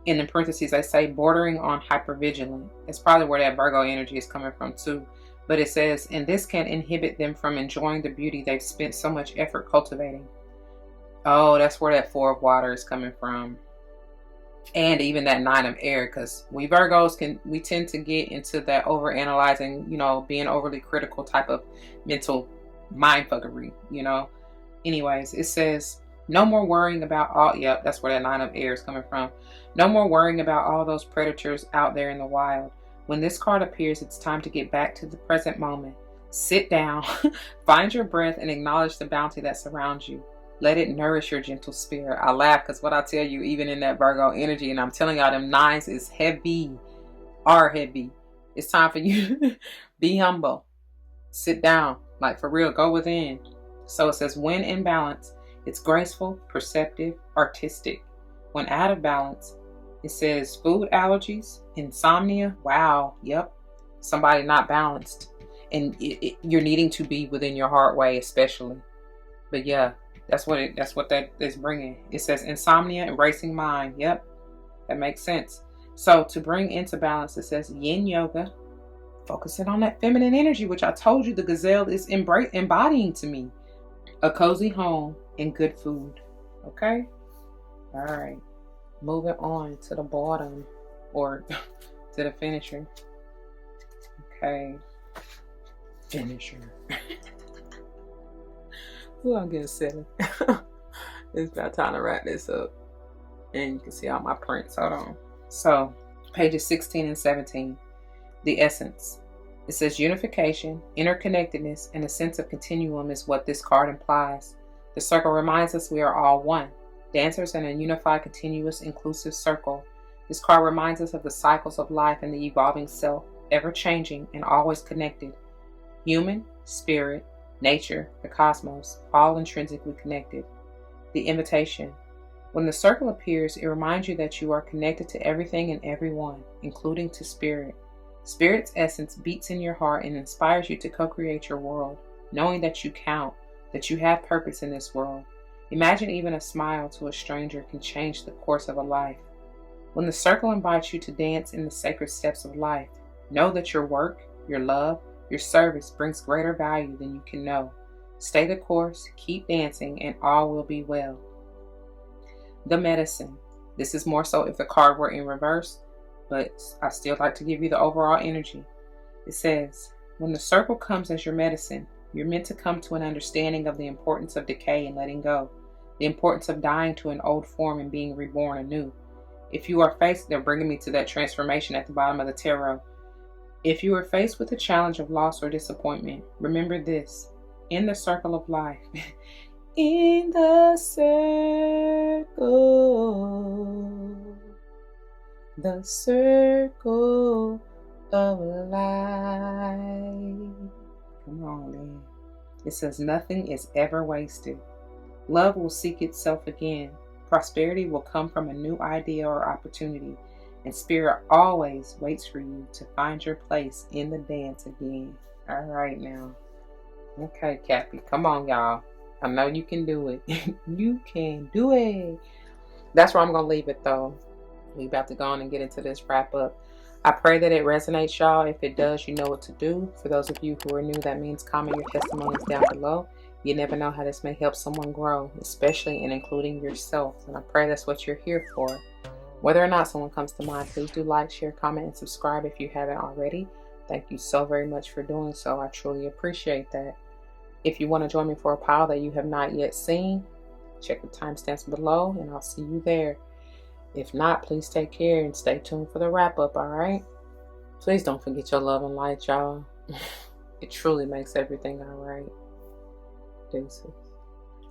And in parentheses, I say bordering on hypervigilant. It's probably where that Virgo energy is coming from too. But it says, and this can inhibit them from enjoying the beauty they've spent so much effort cultivating. Oh, that's where that 4 of water is coming from. And even that 9 of air, because we Virgos we tend to get into that overanalyzing, being overly critical type of mental mind fuckery, Anyways, it says, no more worrying about all, yep, that's where that 9 of air is coming from. No more worrying about all those predators out there in the wild. When this card appears, it's time to get back to the present moment. Sit down, find your breath, and acknowledge the bounty that surrounds you. Let it nourish your gentle spirit. I laugh because what I tell you, even in that Virgo energy, and I'm telling y'all, them 9s is heavy, are heavy. It's time for you be humble. Sit down, like for real, go within. So it says, when in balance, it's graceful, perceptive, artistic. When out of balance, it says food allergies, insomnia. Wow, yep, somebody not balanced. And you're needing to be within your heart way, especially. But yeah, that's what that is bringing. It says insomnia and racing mind. Yep, that makes sense. So to bring into balance, it says yin yoga, focusing on that feminine energy, which I told you the gazelle is embodying to me. A cozy home and good food. Okay? All right. Moving on to the bottom, or to the finisher. Okay. Finisher. Ooh, I'm getting silly. It's about time to wrap this up. And you can see all my prints. Hold on. So, pages 16 and 17. The essence. It says unification, interconnectedness, and a sense of continuum is what this card implies. The circle reminds us we are all one. Dancers in a unified, continuous, inclusive circle. This card reminds us of the cycles of life and the evolving self, ever-changing and always connected. Human, spirit, nature, the cosmos, all intrinsically connected. The invitation. When the circle appears, it reminds you that you are connected to everything and everyone, including to spirit. Spirit's essence beats in your heart and inspires you to co-create your world, knowing that you count, that you have purpose in this world. Imagine even a smile to a stranger can change the course of a life. When the circle invites you to dance in the sacred steps of life, know that your work, your love, your service brings greater value than you can know. Stay the course, keep dancing, and all will be well. The medicine. This is more so if the card were in reverse, but I still like to give you the overall energy. It says, when the circle comes as your medicine, you're meant to come to an understanding of the importance of decay and letting go, the importance of dying to an old form and being reborn anew. If you are faced, they're bringing me to that transformation at the bottom of the tarot. If you are faced with a challenge of loss or disappointment, remember this. In the circle of life, in the circle of life. Come on, man. It says nothing is ever wasted. Love will seek itself again. Prosperity will come from a new idea or opportunity. And spirit always waits for you to find your place in the dance again. All right now. Okay, Cappy. Come on, y'all. I know you can do it. You can do it. That's where I'm going to leave it, though. We about to go on and get into this wrap up. I pray that it resonates, y'all. If it does, you know what to do. For those of you who are new, that means comment your testimonies down below. You never know how this may help someone grow, especially in including yourself. And I pray that's what you're here for. Whether or not someone comes to mind, please do like, share, comment, and subscribe if you haven't already. Thank you so very much for doing so. I truly appreciate that. If you want to join me for a pile that you have not yet seen, check the timestamps below and I'll see you there. If not, please take care and stay tuned for the wrap up, alright? Please don't forget your love and light, y'all. It truly makes everything alright. Deuces.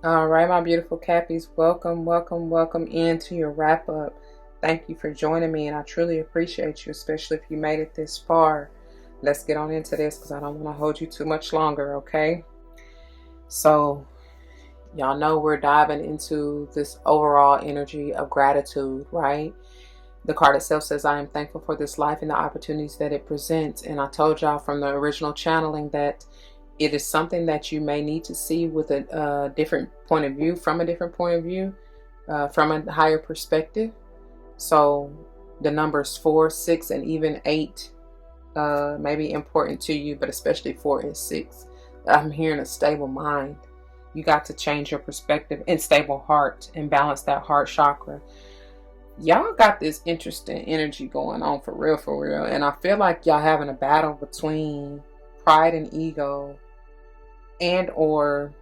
Alright, my beautiful Cappies, welcome, welcome, welcome into your wrap up. Thank you for joining me and I truly appreciate you, especially if you made it this far. let's get on into this because I don't want to hold you too much longer, okay? So, y'all know we're diving into this overall energy of gratitude, right? The card itself says, I am thankful for this life and the opportunities that it presents. And I told y'all from the original channeling that it is something that you may need to see with a different point of view, from a different point of view, from a higher perspective. So the numbers 4, 6, and even 8 may be important to you, but especially 4 and 6. I'm hearing a stable mind. You got to change your perspective, and stable heart, and balance that heart chakra. Y'all got this interesting energy going on for real. And I feel like y'all having a battle between pride and ego, and or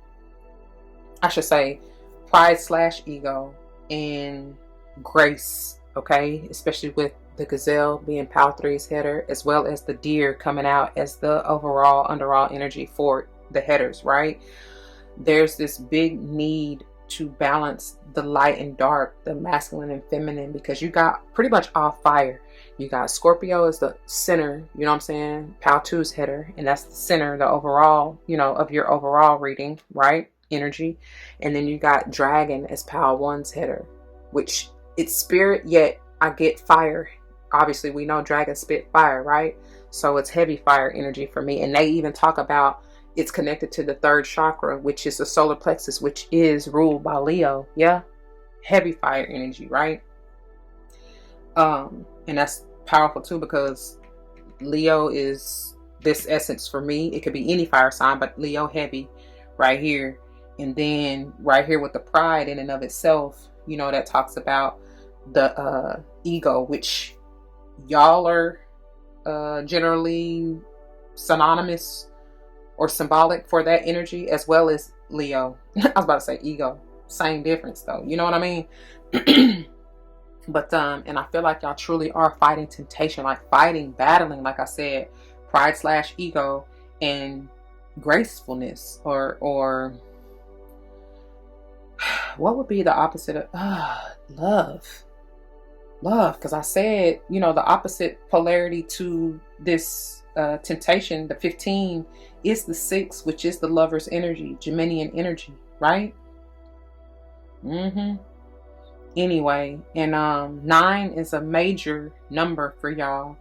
I should say pride / ego and grace, okay? Especially with the Gazelle being Pal 3's header, as well as the deer coming out as the overall underall energy for the headers, right? There's this big need to balance the light and dark, the masculine and feminine, because you got pretty much all fire. You got Scorpio as the center, you know what I'm saying? Pal 2's header, and that's the center, the overall, you know, of your overall reading, right? Energy. And then you got Dragon as Pal 1's header, which it's spirit, yet I get fire. Obviously, we know dragons spit fire, right? So it's heavy fire energy for me. And they even talk about it's connected to the 3rd chakra, which is the solar plexus, which is ruled by Leo. Yeah. Heavy fire energy, right? And that's powerful too, because Leo is this essence for me. It could be any fire sign, but Leo heavy right here. And then right here with the pride in and of itself, you know, that talks about the ego, which y'all are generally synonymous or symbolic for that energy, as well as Leo. I was about to say ego. Same difference though. You know what I mean? But and I feel like y'all truly are fighting temptation, like battling, like I said, pride / ego and gracefulness, or what would be the opposite of love? Because I said, you know, the opposite polarity to this temptation, the 15, is the 6, which is the lover's energy, Geminian energy, right? Anyway, and 9 is a major number for y'all.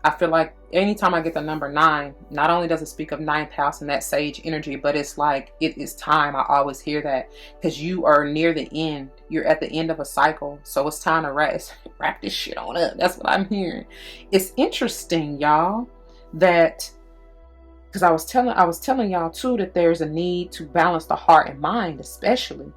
I feel like anytime I get the number 9, not only does it speak of 9th house and that sage energy, but it's like it is time. I always hear that because you are near the end. You're at the end of a cycle, so it's time to wrap this shit on up. That's what I'm hearing. It's interesting, y'all, that because I was telling y'all too that there's a need to balance the heart and mind, especially.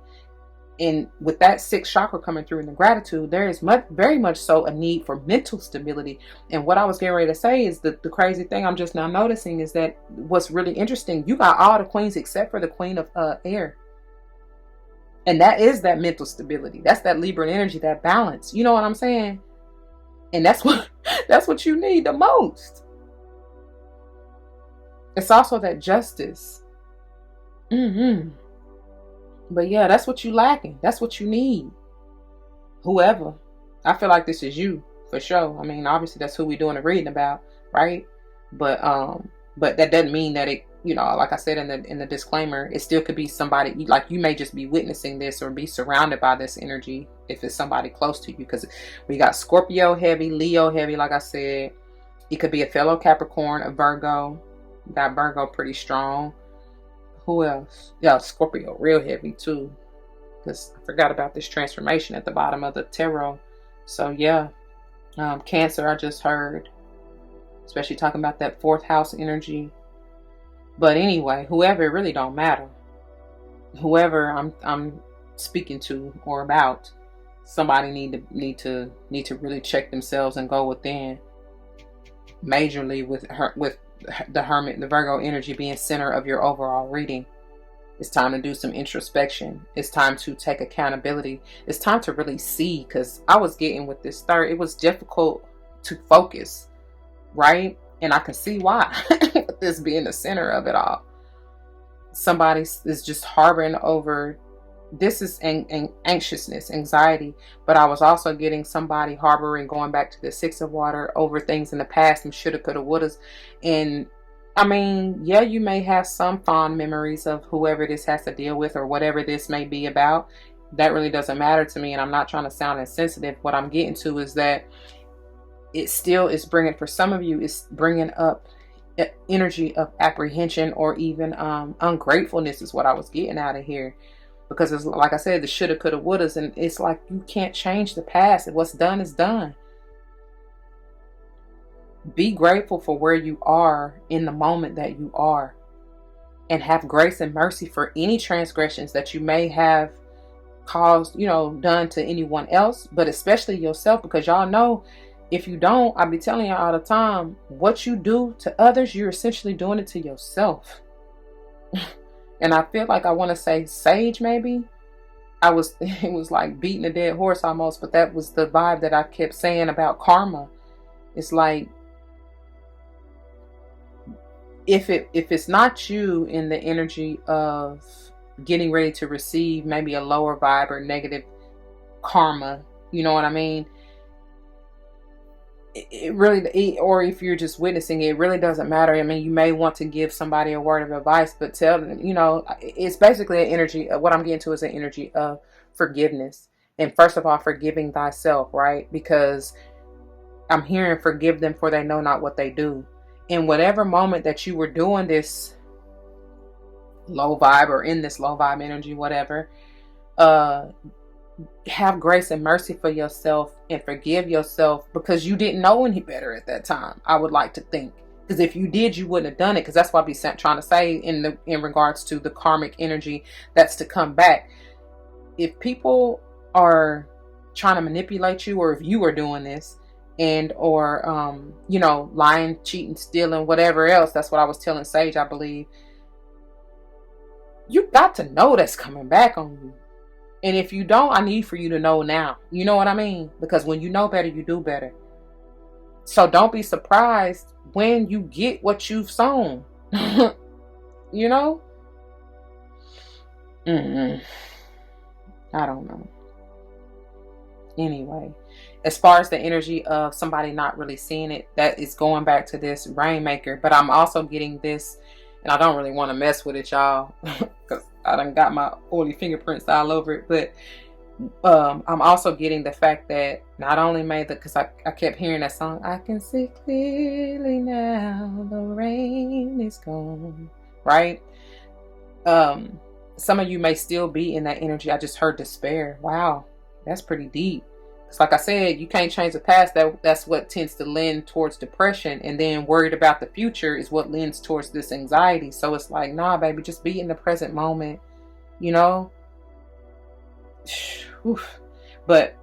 And with that 6th chakra coming through in the gratitude, there is very much so a need for mental stability. And what I was getting ready to say is that the crazy thing I'm just now noticing is that what's really interesting, you got all the queens except for the queen of air. And that is that mental stability. That's that Libra energy, that balance. You know what I'm saying? And that's what you need the most. It's also that justice. But yeah, that's what you lacking. That's what you need. Whoever. I feel like this is you for sure. I mean, obviously that's who we're doing the reading about, right? But that doesn't mean that it, you know, like I said in the disclaimer, it still could be somebody, like you may just be witnessing this or be surrounded by this energy if it's somebody close to you, because we got Scorpio heavy, Leo heavy, like I said. It could be a fellow Capricorn, a Virgo. Got Virgo pretty strong. Who else? Yeah, Scorpio, real heavy too. Because I forgot about this transformation at the bottom of the tarot. So yeah, Cancer, I just heard. Especially talking about that 4th house energy. But anyway, whoever, it really don't matter. Whoever I'm speaking to or about, somebody need to really check themselves and go within. Majorly with the Hermit, the Virgo energy being center of your overall reading. It's time to do some introspection. It's time to take accountability. It's time to really see, because I was getting with this 3rd, it was difficult to focus, right? And I can see why, with this being the center of it all. Somebody is just harboring over this is anxiousness, anxiety, but I was also getting somebody harboring, going back to the Six of Water, over things in the past and shoulda, coulda, wouldas. And I mean, yeah, you may have some fond memories of whoever this has to deal with or whatever this may be about. That really doesn't matter to me, and I'm not trying to sound insensitive. What I'm getting to is that it still is bringing, for some of you, it's bringing up energy of apprehension or even ungratefulness is what I was getting out of here. Because it's like I said, the shoulda, coulda, wouldas, and it's like you can't change the past. What's done is done. Be grateful for where you are in the moment that you are, and have grace and mercy for any transgressions that you may have caused, done to anyone else, but especially yourself, because y'all know, if you don't, I be telling you all the time, what you do to others, you're essentially doing it to yourself. And I feel like I want to say sage, maybe. It was like beating a dead horse almost, but that was the vibe that I kept saying about karma. It's like, if it's not you in the energy of getting ready to receive maybe a lower vibe or negative karma, you know what I mean? It really, or if you're just witnessing it, it really doesn't matter. I mean, you may want to give somebody a word of advice, but tell them, it's basically an energy. What I'm getting to is an energy of forgiveness. And first of all, forgiving thyself, right? Because I'm hearing, forgive them for they know not what they do. In whatever moment that you were doing this low vibe, or in this low vibe energy, whatever, have grace and mercy for yourself and forgive yourself, because you didn't know any better at that time, I would like to think. Because if you did, you wouldn't have done it. Because that's what I be trying to say in regards to the karmic energy that's to come back. If people are trying to manipulate you, or if you are doing this, and or lying, cheating, stealing, whatever else, that's what I was telling Sage, I believe, you got to know that's coming back on you. And if you don't, I need for you to know now. You know what I mean? Because when you know better, you do better. So don't be surprised when you get what you've sown. You know? I don't know. Anyway, as far as the energy of somebody not really seeing it, that is going back to this Rainmaker. But I'm also getting this, and I don't really want to mess with it, y'all, because I done got my oily fingerprints all over it. But I'm also getting the fact that not only because I kept hearing that song, I can see clearly now, the rain is gone, right? Some of you may still be in that energy. I just heard despair. Wow, that's pretty deep. It's like I said, you can't change the past. That's what tends to lend towards depression, and then worried about the future is what lends towards this anxiety. So it's like, nah, baby, just be in the present moment, But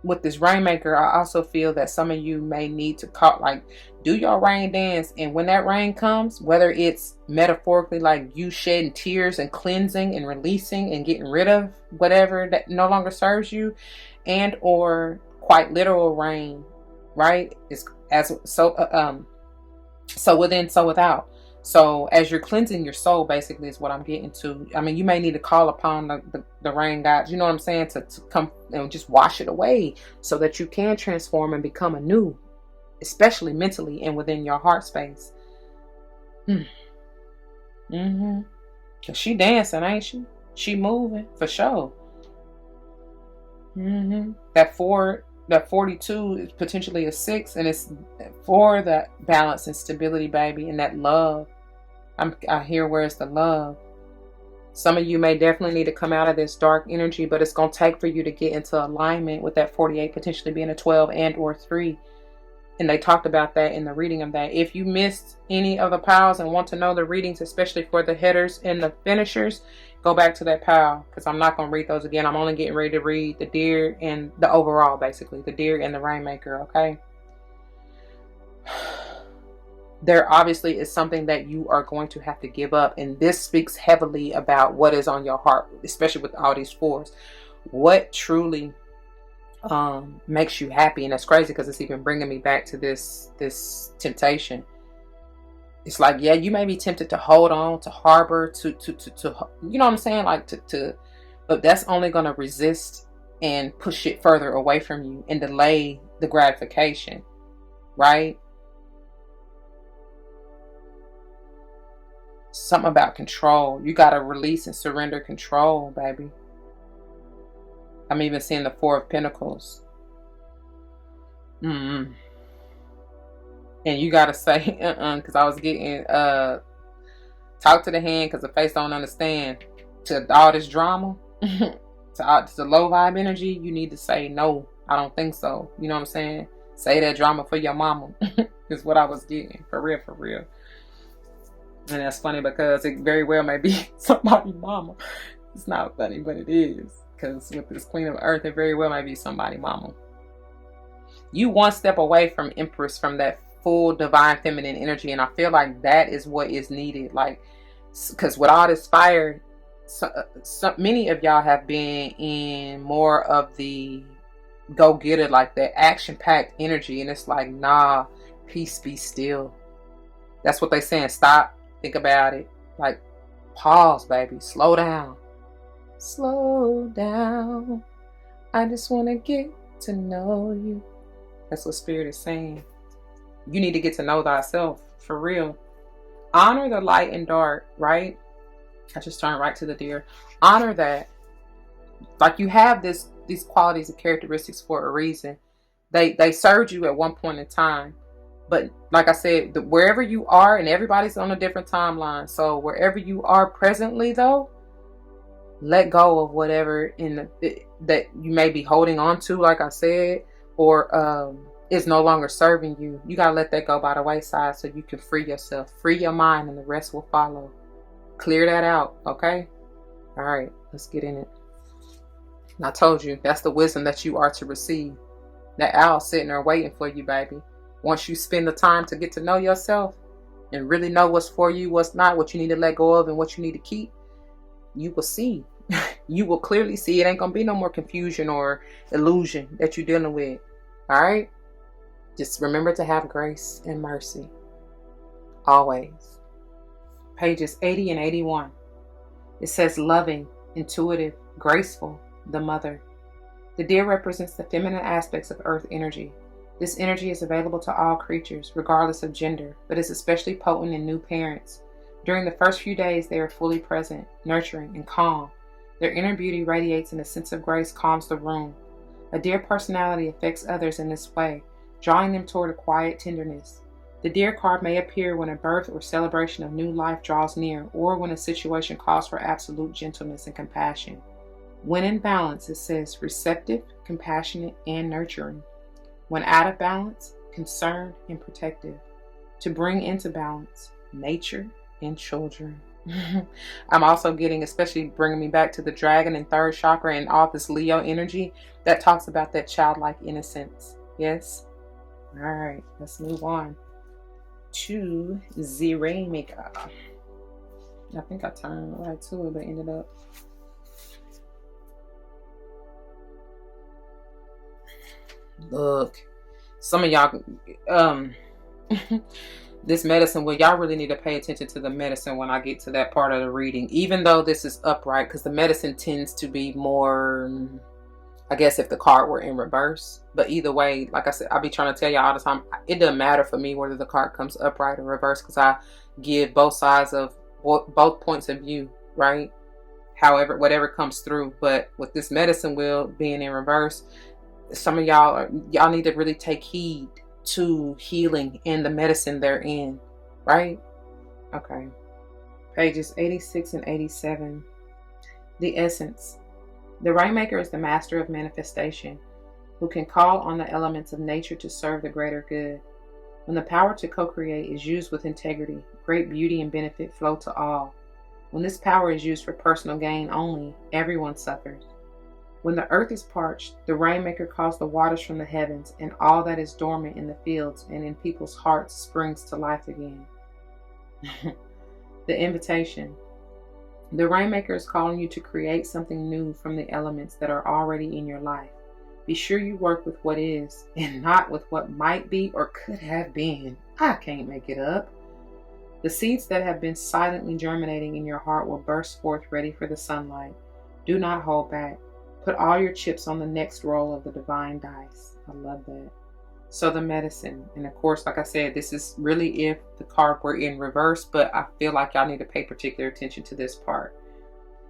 with this Rainmaker, I also feel that some of you may need to do your rain dance. And when that rain comes, whether it's metaphorically like you shedding tears and cleansing and releasing and getting rid of whatever that no longer serves you, and or quite literal rain, right? It's so within, so without. So as you're cleansing your soul, basically, is what I'm getting to. I mean, you may need to call upon the rain gods, you know what I'm saying, to come and just wash it away, so that you can transform and become anew, especially mentally and within your heart space. Cause she dancing, ain't she? She moving for sure. That 42 is potentially a 6, and it's for that balance and stability, baby, and that love. I hear where's the love. Some of you may definitely need to come out of this dark energy, but it's going to take for you to get into alignment with that 48 potentially being a 12 and or 3. And they talked about that in the reading of that. If you missed any of the piles and want to know the readings, especially for the headers and the finishers, go back to that pile, because I'm not going to read those again. I'm only getting ready to read the deer and the overall, basically, the deer and the Rainmaker, okay? There obviously is something that you are going to have to give up, and this speaks heavily about what is on your heart, especially with all these 4s. What truly makes you happy? And that's crazy, because it's even bringing me back to this temptation. It's like, yeah, you may be tempted to hold on, to harbor, to you know what I'm saying? Like but that's only going to resist and push it further away from you and delay the gratification, right? Something about control. You got to release and surrender control, baby. I'm even seeing the Four of Pentacles. And you got to say, because I was getting, talk to the hand because the face don't understand. To all this drama, to low vibe energy, you need to say, no, I don't think so. You know what I'm saying? Say that drama for your mama is what I was getting. For real, for real. And that's funny because it very well may be somebody's mama. It's not funny, but it is. Because with this Queen of Earth, it very well may be somebody's mama. You one step away from Empress, from that full divine feminine energy. And I feel like that is what is needed. Like, because with all this fire, so many of y'all have been in more of the go-getter, like that action-packed energy. And it's like, nah, peace, be still. That's what they saying. Stop. Think about it. Like, pause, baby. Slow down. Slow down. I just want to get to know you. That's what Spirit is saying. You need to get to know thyself. For real. Honor the light and dark, right? I just turned right to the deer. Honor that. Like, you have these qualities and characteristics for a reason. They served you at one point in time. But like I said, wherever you are, and everybody's on a different timeline. So wherever you are presently, though, let go of whatever that you may be holding on to, like I said, or is no longer serving you. You got to let that go by the wayside so you can free yourself. Free your mind and the rest will follow. Clear that out, okay? All right, let's get in it. And I told you, that's the wisdom that you are to receive. That owl sitting there waiting for you, baby. Once you spend the time to get to know yourself and really know what's for you, what's not, what you need to let go of and what you need to keep, you will see. You will clearly see. It ain't going to be no more confusion or illusion that you're dealing with. All right? Just remember to have grace and mercy. Always. Pages 80 and 81. It says loving, intuitive, graceful, the mother. The deer represents the feminine aspects of earth energy. This energy is available to all creatures, regardless of gender, but is especially potent in new parents. During the first few days, they are fully present, nurturing, and calm. Their inner beauty radiates and a sense of grace calms the room. A deer personality affects others in this way, drawing them toward a quiet tenderness. The deer card may appear when a birth or celebration of new life draws near, or when a situation calls for absolute gentleness and compassion. When in balance, it says receptive, compassionate, and nurturing. When out of balance, concerned and protective. To bring into balance, nature and children. I'm also getting, especially bringing me back to the dragon and third chakra and all this Leo energy that talks about that childlike innocence. Yes? All right, let's move on to the Rainmaker. I think I turned right to it, but ended up. Look, some of y'all, this medicine, well, y'all really need to pay attention to the medicine when I get to that part of the reading, even though this is upright, because the medicine tends to be more, I guess, if the card were in reverse. But either way, like I said, I'll be trying to tell y'all all the time, it doesn't matter for me whether the card comes upright or reverse, because I give both sides of both points of view, right? However, whatever comes through. But with this medicine wheel being in reverse, some of y'all need to really take heed to healing and the medicine they're in, right? Okay. Pages 86 and 87. The essence. The Rainmaker is the master of manifestation, who can call on the elements of nature to serve the greater good. When the power to co-create is used with integrity, great beauty and benefit flow to all. When this power is used for personal gain only, everyone suffers. When the earth is parched, the Rainmaker calls the waters from the heavens, and all that is dormant in the fields and in people's hearts springs to life again. The invitation. The Rainmaker is calling you to create something new from the elements that are already in your life. Be sure you work with what is, and not with what might be or could have been. I can't make it up. The seeds that have been silently germinating in your heart will burst forth ready for the sunlight. Do not hold back. Put all your chips on the next roll of the divine dice. I love that. So the medicine, and of course, like I said, this is really if the card were in reverse, but I feel like y'all need to pay particular attention to this part.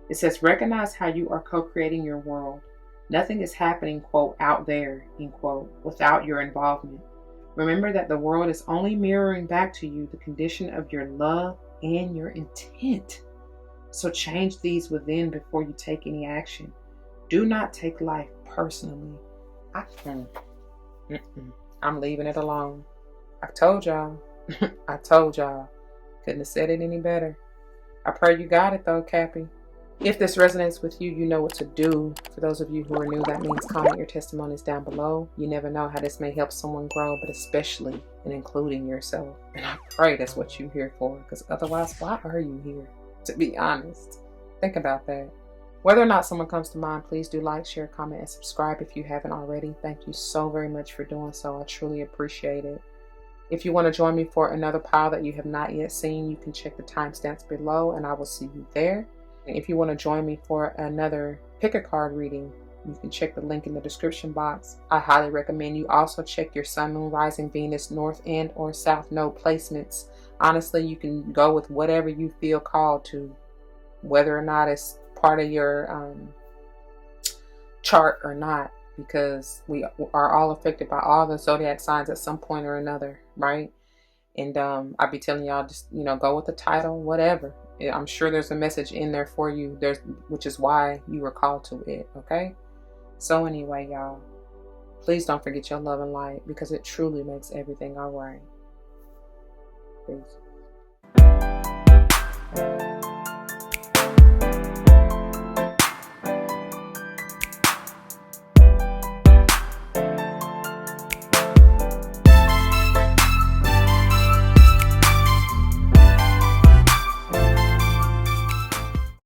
It says, recognize how you are co-creating your world. Nothing is happening, quote, out there, end quote, without your involvement. Remember that the world is only mirroring back to you the condition of your love and your intent. So change these within before you take any action. Do not take life personally. I'm leaving it alone. I told y'all. I told y'all. Couldn't have said it any better. I pray you got it though, Cappy. If this resonates with you, you know what to do. For those of you who are new, that means comment your testimonies down below. You never know how this may help someone grow, but especially in including yourself. And I pray that's what you're here for, because otherwise, why are you here? To be honest, think about that. Whether or not someone comes to mind, please do like, share, comment, and subscribe if you haven't already. Thank you so very much for doing so. I truly appreciate it. If you want to join me for another pile that you have not yet seen, you can check the timestamps below, and I will see you there. If you want to join me for another pick a card reading, you can check the link in the description box. I highly recommend you also check your Sun, Moon, Rising, Venus, North and or South Node placements. Honestly, you can go with whatever you feel called to, whether or not it's part of your chart or not, because we are all affected by all the zodiac signs at some point or another, right? And I'll be telling y'all, just, you know, go with the title, whatever. I'm sure there's a message in there for you, which is why you were called to it, okay? So anyway, y'all, please don't forget your love and light, because it truly makes everything all right. Peace.